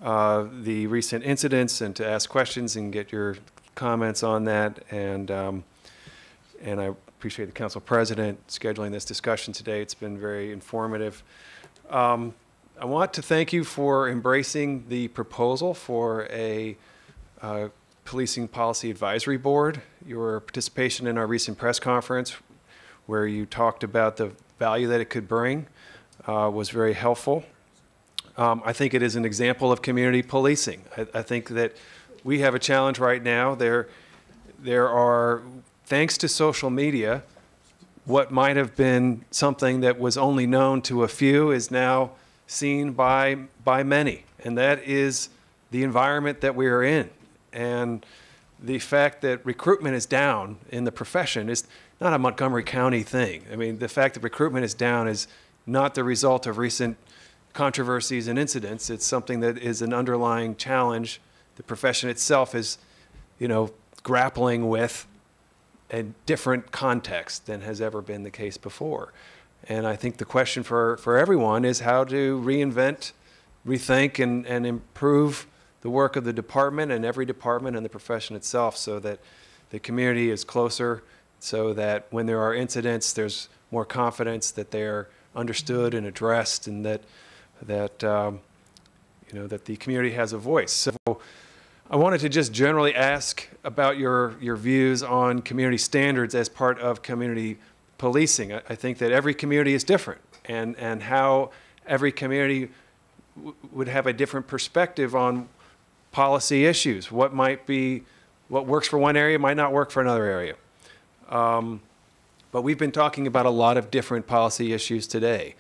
the recent incidents and to ask questions and get your comments on that. And I appreciate the council president scheduling this discussion today. It's been very informative. I want to thank you for embracing the proposal for a Policing Policy Advisory Board. Your participation in our recent press conference, where you talked about the value that it could bring, was very helpful. I think it is an example of community policing. I think that we have a challenge right now. There are, thanks to social media, what might have been something that was only known to a few is now seen by many, and that is the environment that we are in. And the fact that recruitment is down in the profession is not a Montgomery County thing. I mean, the fact that recruitment is down is not the result of recent controversies and incidents. It's something that is an underlying challenge the profession itself is, grappling with a different context than has ever been the case before. And I think the question for everyone is how to reinvent, rethink, and improve the work of the department and every department and the profession itself, so that the community is closer, so that when there are incidents, there's more confidence that they're understood and addressed, and that the community has a voice. So I wanted to just generally ask about your views on community standards as part of community policing. I think that every community is different, and how every community would have a different perspective on policy issues. What works for one area might not work for another area. But we've been talking about a lot of different policy issues today,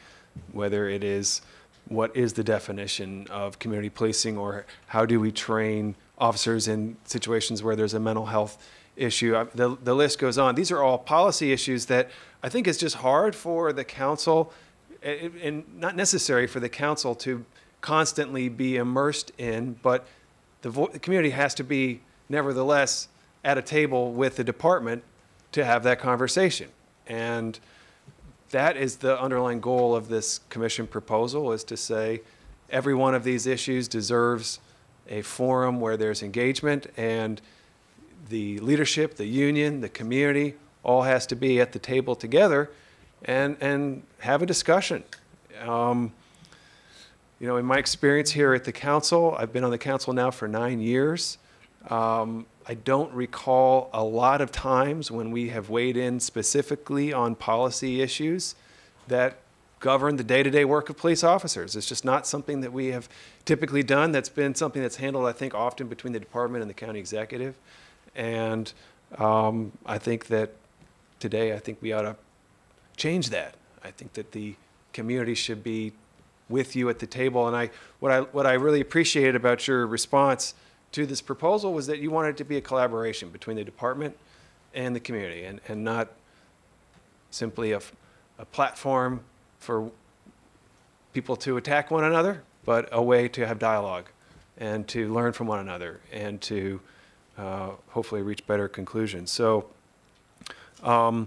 whether it is what is the definition of community policing, or how do we train officers in situations where there's a mental health issue. The list goes on. These are all policy issues that I think is just hard for the council, and not necessary for the council to constantly be immersed in, but the community has to be nevertheless at a table with the department to have that conversation. And that is the underlying goal of this commission proposal, is to say every one of these issues deserves a forum where there's engagement, and the leadership, the union, the community, all has to be at the table together and have a discussion. In my experience here at the council, I've been on the council now for 9 years. I don't recall a lot of times when we have weighed in specifically on policy issues that govern the day-to-day work of police officers. It's just not something that we have typically done. That's been something that's handled, I think, often between the department and the county executive. And I think that today, I think we ought to change that. I think that the community should be with you at the table. And what I really appreciated about your response to this proposal was that you wanted it to be a collaboration between the department and the community, and not simply a platform for people to attack one another, but a way to have dialogue and to learn from one another, and to hopefully reach better conclusions. So I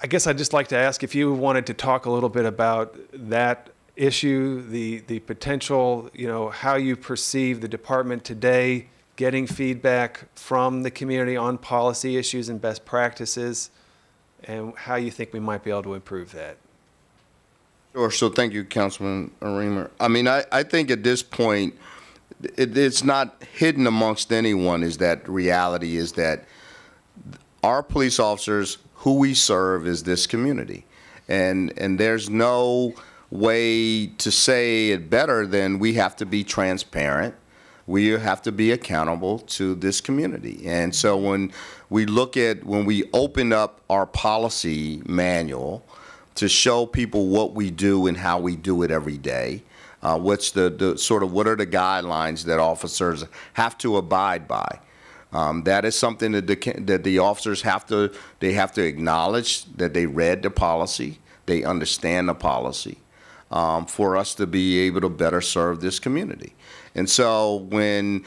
guess I'd just like to ask if you wanted to talk a little bit about that issue, the potential, how you perceive the department today getting feedback from the community on policy issues and best practices, and how you think we might be able to improve that. Sure. So thank you, Councilman Reamer. I mean, I think at this point, it's not hidden amongst anyone is that reality is that our police officers, who we serve, is this community. And there's no way to say it better than we have to be transparent. We have to be accountable to this community. And so when we open up our policy manual to show people what we do and how we do it every day, what are the guidelines that officers have to abide by? That is something that the officers have to acknowledge that they read the policy, they understand the policy, for us to be able to better serve this community. And so when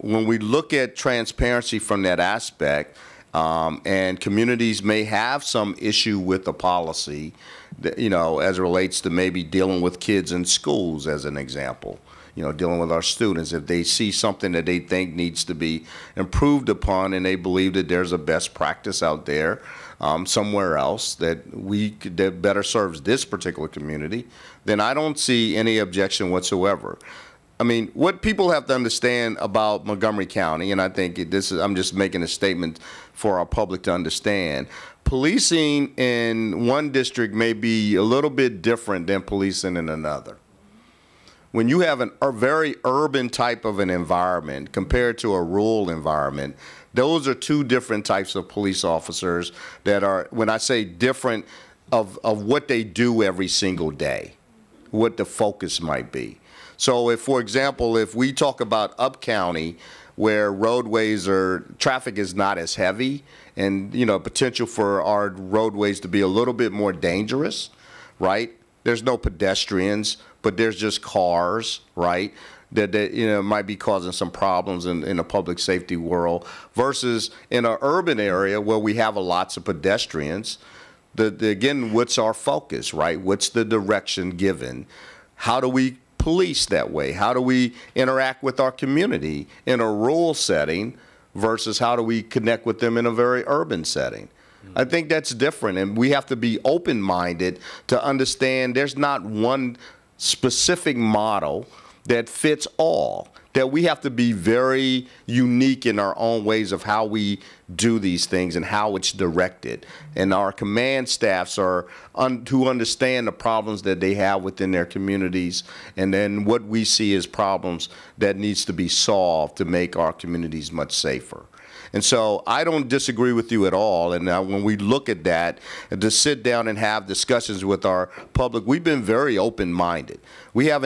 we look at transparency from that aspect, and communities may have some issue with the policy, that, as it relates to maybe dealing with kids in schools, as an example. dealing with our students. If they see something that they think needs to be improved upon and they believe that there's a best practice out there somewhere else that that better serves this particular community, then I don't see any objection whatsoever. I mean, what people have to understand about Montgomery County, and I think I'm just making a statement for our public to understand, policing in one district may be a little bit different than policing in another. When you have a very urban type of an environment compared to a rural environment, those are two different types of police officers that are, when I say different, of what they do every single day, what the focus might be. So if, for example, if we talk about up county where roadways traffic is not as heavy and, potential for our roadways to be a little bit more dangerous, right? There's no pedestrians, but there's just cars, right? That might be causing some problems in the public safety world versus in an urban area where we have lots of pedestrians. Again, what's our focus, right? What's the direction given? How do we police that way? How do we interact with our community in a rural setting versus how do we connect with them in a very urban setting? I think that's different, and we have to be open-minded to understand there's not one specific model that fits all, that we have to be very unique in our own ways of how we do these things and how it's directed. And our command staffs are to understand the problems that they have within their communities and then what we see as problems that needs to be solved to make our communities much safer. And so I don't disagree with you at all. And when we look at that, and to sit down and have discussions with our public, we've been very open-minded. We have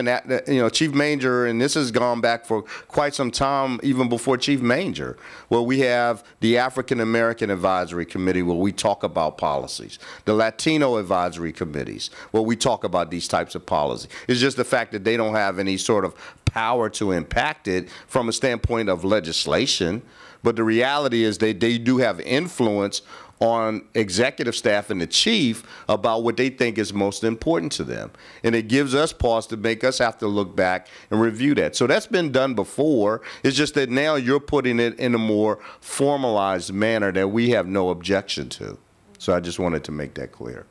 Chief Manger, and this has gone back for quite some time, even before Chief Manger, where we have the African American Advisory Committee where we talk about policies, the Latino Advisory Committees where we talk about these types of policies. It's just the fact that they don't have any sort of power to impact it from a standpoint of legislation. But the reality is they do have influence on executive staff and the chief about what they think is most important to them. And it gives us pause to make us have to look back and review that. So that's been done before. It's just that now you're putting it in a more formalized manner that we have no objection to. So I just wanted to make that clear.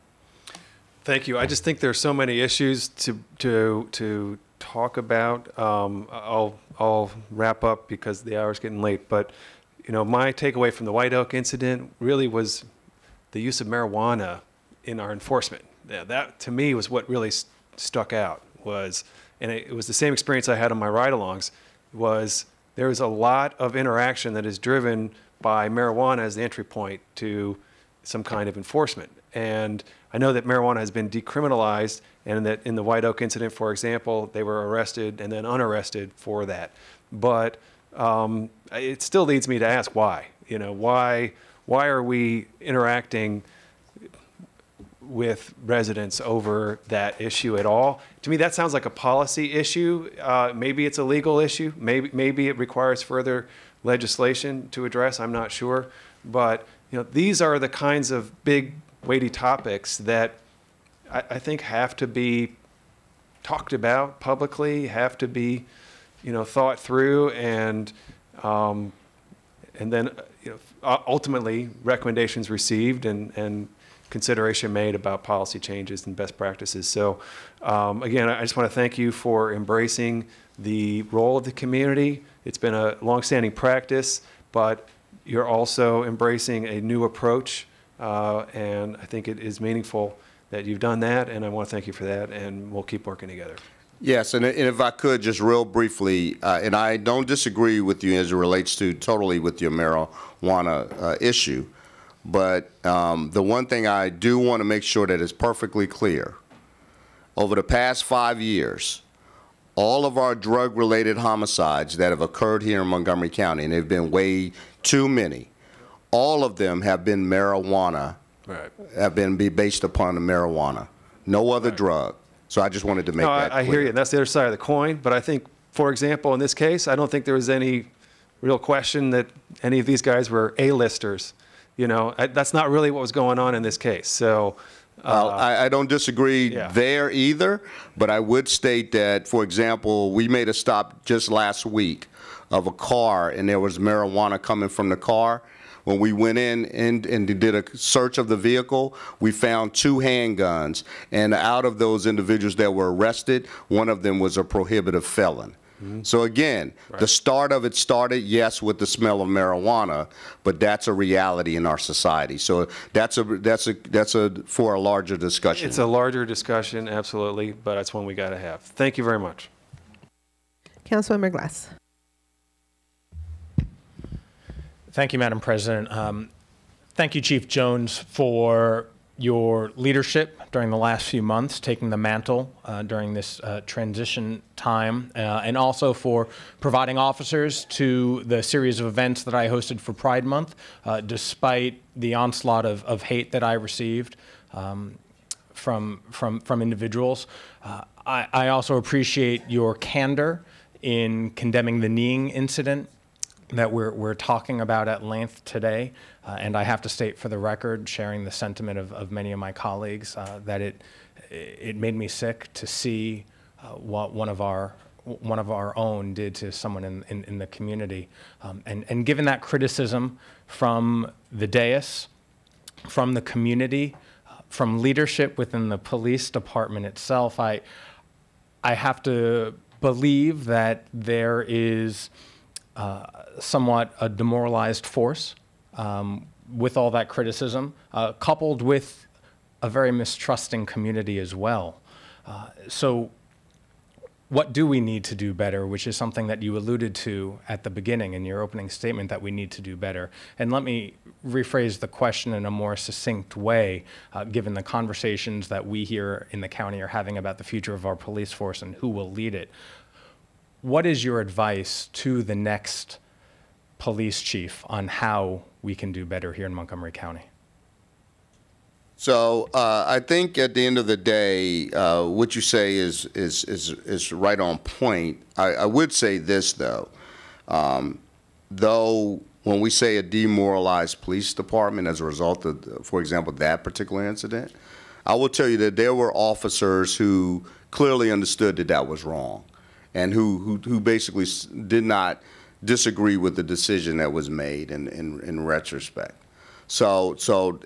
Thank you. I just think there's so many issues to talk about. I'll wrap up because the hour's getting late, but my takeaway from the White Oak incident really was the use of marijuana in our enforcement. Yeah, that to me was what really stuck out and it was the same experience I had on my ride-alongs, there was a lot of interaction that is driven by marijuana as the entry point to some kind of enforcement. And I know that marijuana has been decriminalized, and that in the White Oak incident, for example, they were arrested and then unarrested for that. But it still leads me to ask why. Why are we interacting with residents over that issue at all? To me, that sounds like a policy issue. Maybe it's a legal issue. Maybe it requires further legislation to address. I'm not sure. But these are the kinds of big, weighty topics that I think have to be talked about publicly, have to be thought through, and then ultimately recommendations received and consideration made about policy changes and best practices. So again, I just want to thank you for embracing the role of the community. It's been a longstanding practice, but you're also embracing a new approach, and I think it is meaningful that you've done that, and I want to thank you for that, and we'll keep working together. Yes, and if I could just real briefly, and I don't disagree with you as it relates to totally with your marijuana issue, but the one thing I do want to make sure that is perfectly clear, over the past 5 years, all of our drug-related homicides that have occurred here in Montgomery County, and they've been way too many, all of them have been marijuana, have been based upon the marijuana, no other drug. So I just wanted to make that clear. I hear you. That's the other side of the coin. But I think, for example, in this case, I don't think there was any real question that any of these guys were A-listers. That's not really what was going on in this case. So Well, I don't disagree there either, but I would state that, for example, we made a stop just last week of a car, and there was marijuana coming from the car. When we went in and did a search of the vehicle, we found 2 handguns, and out of those individuals that were arrested, one of them was a prohibitive felon. So again, the start of it started, yes, with the smell of marijuana, but that's a reality in our society. So that's for a larger discussion. It's a larger discussion, absolutely, but it's one we got to have. Thank you very much. Councilmember Glass. Thank you, Madam President. Thank you, Chief Jones, for your leadership during the last few months, taking the mantle during this transition time, and also for providing officers to the series of events that I hosted for Pride Month, despite the onslaught of hate that I received from individuals. I also appreciate your candor in condemning the kneeing incident that we're talking about at length today. And I have to state for the record, sharing the sentiment of many of my colleagues, that it made me sick to see what one of our own did to someone in the community. And given that criticism from the dais, from the community, from leadership within the police department itself, I have to believe that there is somewhat a demoralized force with all that criticism, coupled with a very mistrusting community as well. So what do we need to do better, which is something that you alluded to at the beginning in your opening statement, that we need to do better. And let me rephrase the question in a more succinct way, given the conversations that we here in the county are having about the future of our police force and who will lead it. What is your advice to the next police chief on how we can do better here in Montgomery County? So I think at the end of the day, what you say is right on point. I would say this though, though when we say a demoralized police department as a result of, for example, that particular incident, I will tell you that there were officers who clearly understood that that was wrong, and who basically did not disagree with the decision that was made in retrospect. So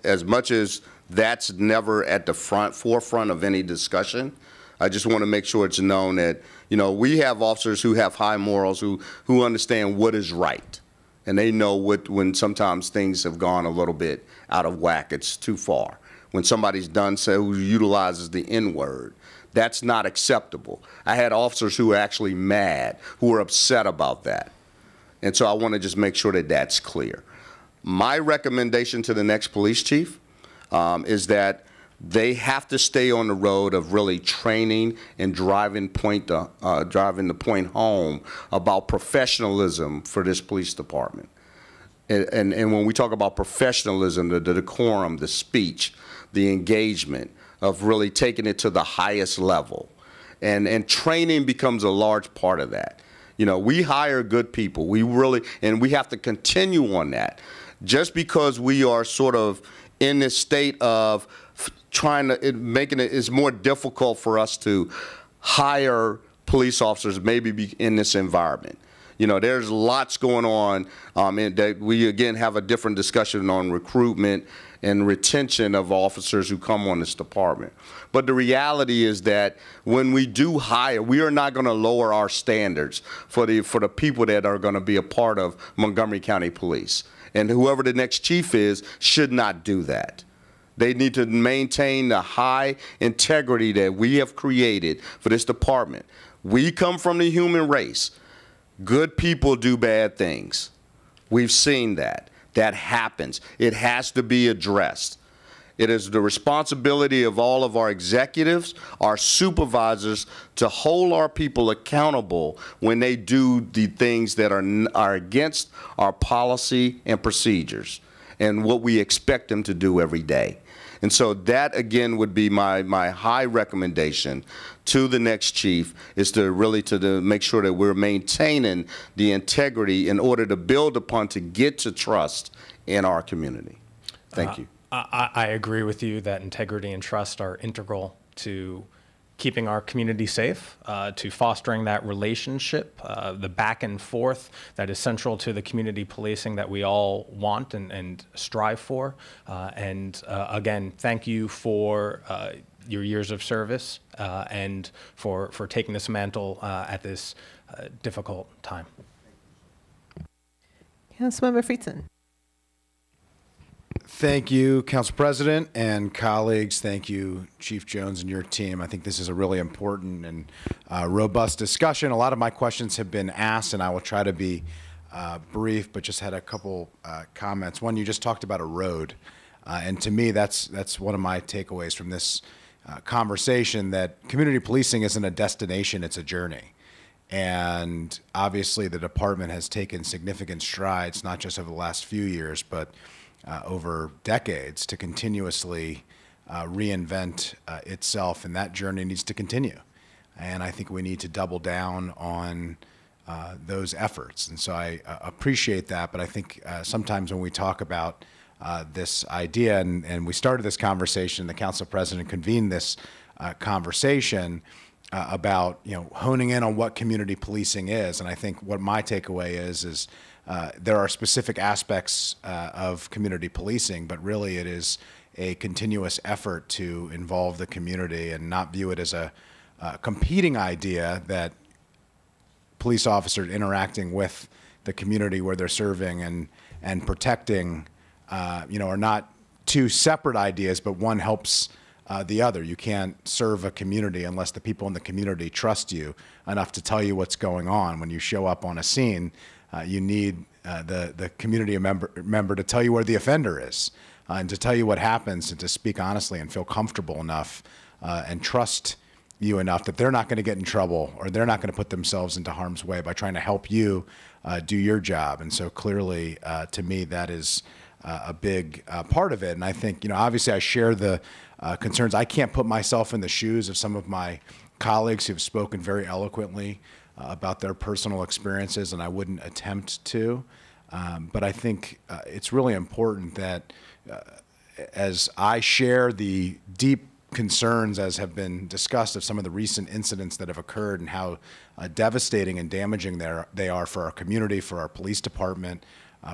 as much as that's never at the forefront of any discussion, I just want to make sure it's known that, you know, we have officers who have high morals, who understand what is right. And they know when sometimes things have gone a little bit out of whack, it's too far. When somebody's done so, who utilizes the N-word, that's not acceptable. I had officers who were actually mad, who were upset about that. And so I want to just make sure that that's clear. My recommendation to the next police chief is that they have to stay on the road of really training and driving the point home about professionalism for this police department. And when we talk about professionalism, the decorum, the speech, the engagement of really taking it to the highest level. And training becomes a large part of that. You know, we hire good people. And we have to continue on that. Just because we are sort of in this state of making it's more difficult for us to hire police officers maybe in this environment. You know, there's lots going on, and that we again have a different discussion on recruitment and retention of officers who come on this department. But the reality is that when we do hire, we are not going to lower our standards for the people that are going to be a part of Montgomery County Police. And whoever the next chief is should not do that. They need to maintain the high integrity that we have created for this department. We come from the human race. Good people do bad things. We've seen that. That happens. It has to be addressed. It is the responsibility of all of our executives, our supervisors, to hold our people accountable when they do the things that are against our policy and procedures and what we expect them to do every day. And so that, again, would be my high recommendation to the next chief, is to really make sure that we're maintaining the integrity in order to build upon, to get to trust in our community. Thank you. I agree with you that integrity and trust are integral to keeping our community safe, to fostering that relationship, the back and forth that is central to the community policing that we all want and strive for. Again, thank you for your years of service and for taking this mantle at this difficult time. Councilmember Friedson. Thank you, Council President and colleagues. Thank you, Chief Jones and your team. I think this is a really important and robust discussion. A lot of my questions have been asked, and I will try to be brief, but just had a couple comments. One, you just talked about a road, and to me, that's one of my takeaways from this conversation, that community policing isn't a destination, it's a journey. And obviously, the department has taken significant strides, not just over the last few years, but over decades, to continuously reinvent itself, and that journey needs to continue. And I think we need to double down on those efforts. And so I appreciate that, but I think sometimes when we talk about this idea, and we started this conversation, the Council President convened this conversation about, you know, honing in on what community policing is. And I think what my takeaway is there are specific aspects of community policing, but really it is a continuous effort to involve the community and not view it as a competing idea that police officers interacting with the community where they're serving and protecting, you know, are not two separate ideas, but one helps the other. You can't serve a community unless the people in the community trust you enough to tell you what's going on. When you show up on a scene, you need the community member to tell you where the offender is and to tell you what happens, and to speak honestly and feel comfortable enough and trust you enough that they're not going to get in trouble, or they're not going to put themselves into harm's way by trying to help you do your job. And so clearly, to me, that is a big part of it. And I think, you know, obviously I share the concerns. I can't put myself in the shoes of some of my colleagues who've spoken very eloquently about their personal experiences, and I wouldn't attempt to. But I think it's really important that as I share the deep concerns, as have been discussed, of some of the recent incidents that have occurred and how devastating and damaging they are for our community, for our police department,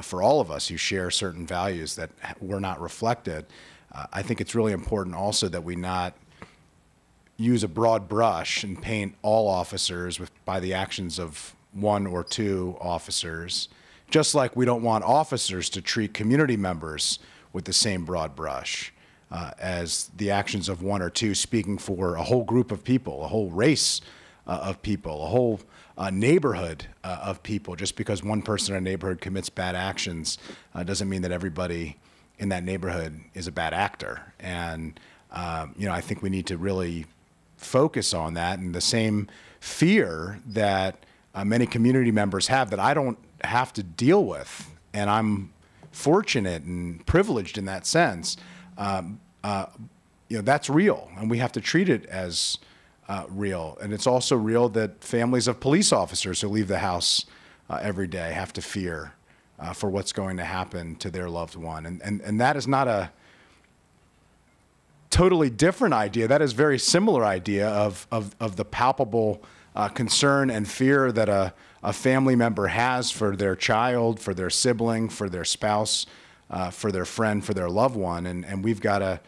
for all of us who share certain values that were not reflected, I think it's really important also that we not use a broad brush and paint all officers by the actions of one or two officers, just like we don't want officers to treat community members with the same broad brush as the actions of one or two speaking for a whole group of people, a whole race of people, a whole neighborhood of people. Just because one person in a neighborhood commits bad actions doesn't mean that everybody in that neighborhood is a bad actor. And you know, I think we need to really focus on that, and the same fear that many community members have that I don't have to deal with, and I'm fortunate and privileged in that sense. You know, that's real, and we have to treat it as real. And it's also real that families of police officers who leave the house every day have to fear for what's going to happen to their loved one. And that is not a totally different idea. That is a very similar idea of the palpable concern and fear that a family member has for their child, for their sibling, for their spouse, for their friend, for their loved one. And we've got to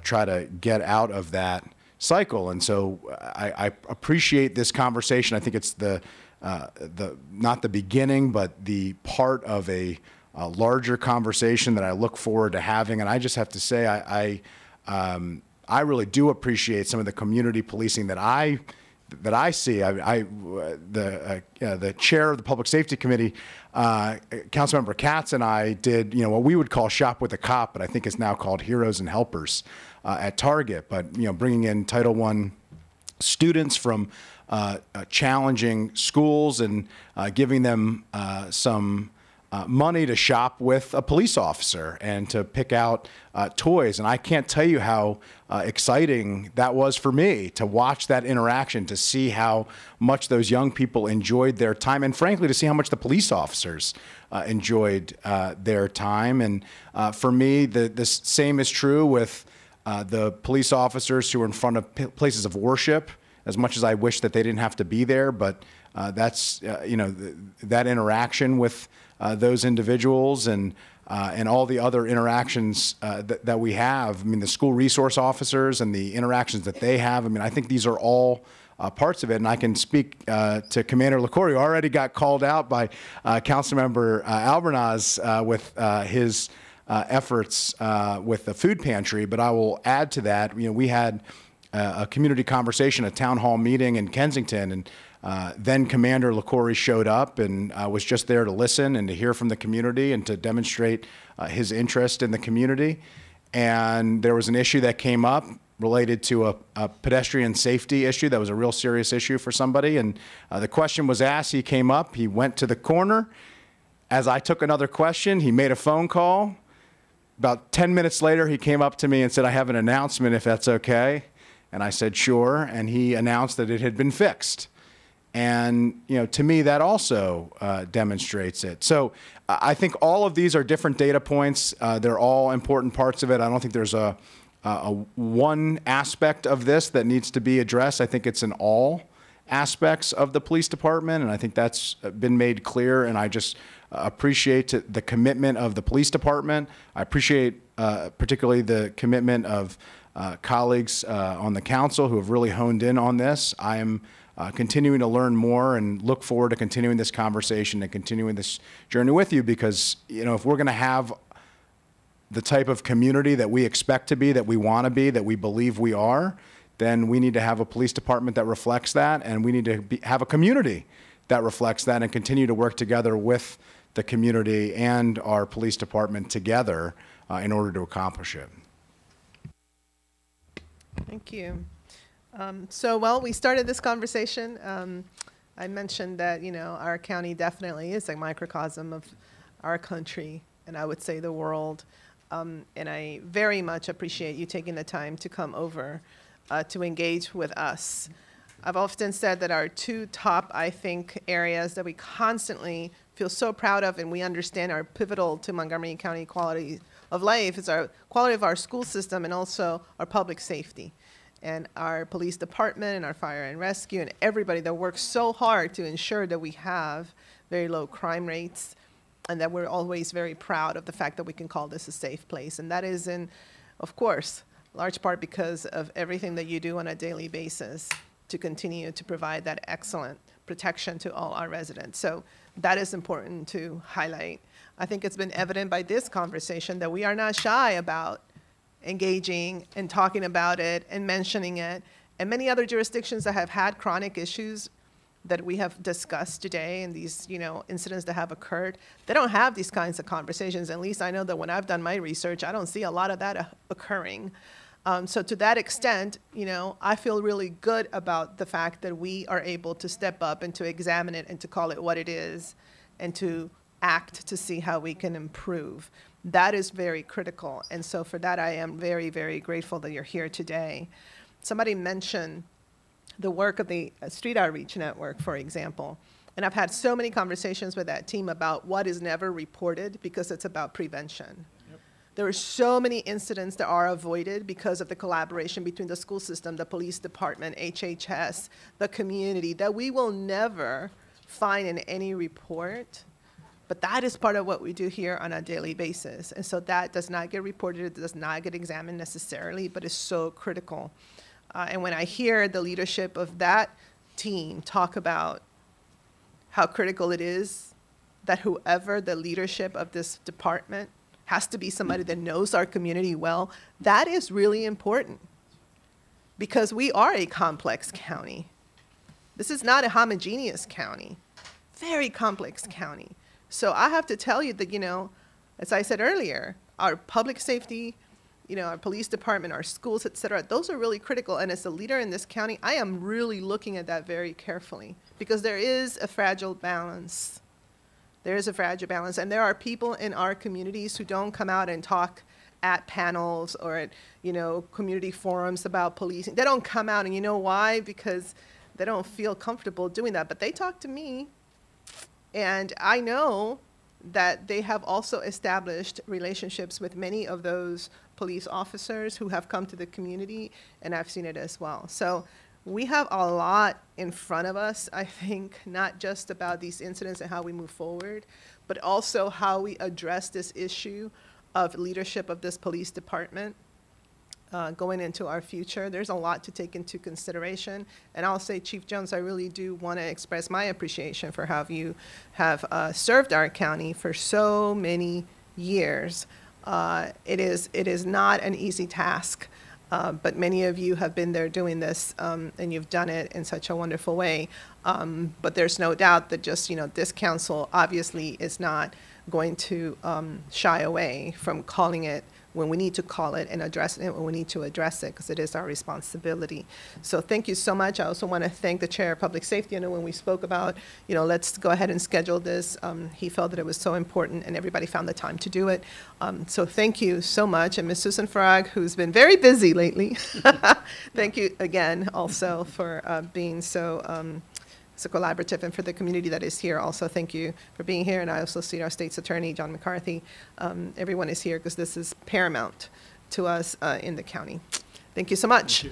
try to get out of that cycle. And so I appreciate this conversation. I think it's not the beginning, but the part of a larger conversation that I look forward to having. And I just have to say, I really do appreciate some of the community policing that I see. The chair of the Public Safety Committee, Councilmember Katz, and I did, you know, what we would call Shop with a Cop, but I think it's now called Heroes and Helpers at Target. But, you know, bringing in Title I students from challenging schools and giving them some money to shop with a police officer and to pick out toys. And I can't tell you how exciting that was for me to watch that interaction, to see how much those young people enjoyed their time, and frankly, to see how much the police officers enjoyed their time. And for me, the same is true with the police officers who are in front of places of worship, as much as I wish that they didn't have to be there. But that's, that interaction with those individuals and all the other interactions that we have. I mean, the school resource officers and the interactions that they have. I mean, I think these are all parts of it. And I can speak to Commander LaCour, who already got called out by Councilmember Albernaz with his efforts with the food pantry. But I will add to that, we had a community conversation, a town hall meeting in Kensington, and then Commander LaCour showed up and was just there to listen and to hear from the community and to demonstrate his interest in the community. And there was an issue that came up related to a pedestrian safety issue that was a real serious issue for somebody. And the question was asked, he came up, he went to the corner. As I took another question, he made a phone call. About 10 minutes later, he came up to me and said, "I have an announcement, if that's okay." And I said, "Sure." And he announced that it had been fixed. And, to me, that also demonstrates it. So I think all of these are different data points. They're all important parts of it. I don't think there's a one aspect of this that needs to be addressed. I think it's in all aspects of the police department, and I think that's been made clear. And I just appreciate the commitment of the police department. I appreciate particularly the commitment of colleagues on the council who have really honed in on this. I am continuing to learn more and look forward to continuing this conversation and continuing this journey with you, because, if we're going to have the type of community that we expect to be, that we want to be, that we believe we are, then we need to have a police department that reflects that, and we need to have a community that reflects that, and continue to work together with the community and our police department together in order to accomplish it. Thank you. We started this conversation. I mentioned that, our county definitely is a microcosm of our country, and I would say the world. And I very much appreciate you taking the time to come over to engage with us. I've often said that our two top, I think, areas that we constantly feel so proud of and we understand are pivotal to Montgomery County quality of life is our quality of our school system and also our public safety. And our police department and our fire and rescue and everybody that works so hard to ensure that we have very low crime rates and that we're always very proud of the fact that we can call this a safe place. And that is in, of course, large part because of everything that you do on a daily basis to continue to provide that excellent protection to all our residents. So that is important to highlight. I think it's been evident by this conversation that we are not shy about engaging and talking about it and mentioning it. And many other jurisdictions that have had chronic issues that we have discussed today and these, incidents that have occurred, they don't have these kinds of conversations. At least I know that when I've done my research, I don't see a lot of that occurring. So to that extent, I feel really good about the fact that we are able to step up and to examine it and to call it what it is and to act to see how we can improve. That is very critical. And so for that, I am very, very grateful that you're here today. Somebody mentioned the work of the Street Outreach Network, for example. And I've had so many conversations with that team about what is never reported because it's about prevention. Yep. There are so many incidents that are avoided because of the collaboration between the school system, the police department, HHS, the community, that we will never find in any report. But that is part of what we do here on a daily basis. And so that does not get reported, it does not get examined necessarily, but is so critical. And when I hear the leadership of that team talk about how critical it is that whoever the leadership of this department has to be somebody that knows our community well, that is really important because we are a complex county. This is not a homogeneous county, very complex county. So I have to tell you that, as I said earlier, our public safety, our police department, our schools, et cetera, those are really critical. And as a leader in this county, I am really looking at that very carefully because there is a fragile balance There is a fragile balance. And there are people in our communities who don't come out and talk at panels or at, you know, community forums about policing. They don't come out, and you know why? Because they don't feel comfortable doing that. But they talk to me, and I know that they have also established relationships with many of those police officers who have come to the community, and I've seen it as well. So we have a lot in front of us, I think, not just about these incidents and how we move forward, but also how we address this issue of leadership of this police department going into our future. There's a lot to take into consideration. And I'll say, Chief Jones, I really do want to express my appreciation for how you have served our county for so many years. It is not an easy task, but many of you have been there doing this, and you've done it in such a wonderful way. But there's no doubt that just, you know, this council obviously is not going to shy away from calling it when we need to call it and addressing it when we need to address it, because it is our responsibility. So thank you so much. I also want to thank the Chair of Public Safety. I know when we spoke about, you know, let's go ahead and schedule this, he felt that it was so important, and everybody found the time to do it. So thank you so much. And Ms. Susan Farag, who's been very busy lately, thank you again also for being so collaborative, and for the community that is here also, thank you for being here. And I also see our state's attorney, John McCarthy. Everyone is here because this is paramount to us in the county. Thank you so much.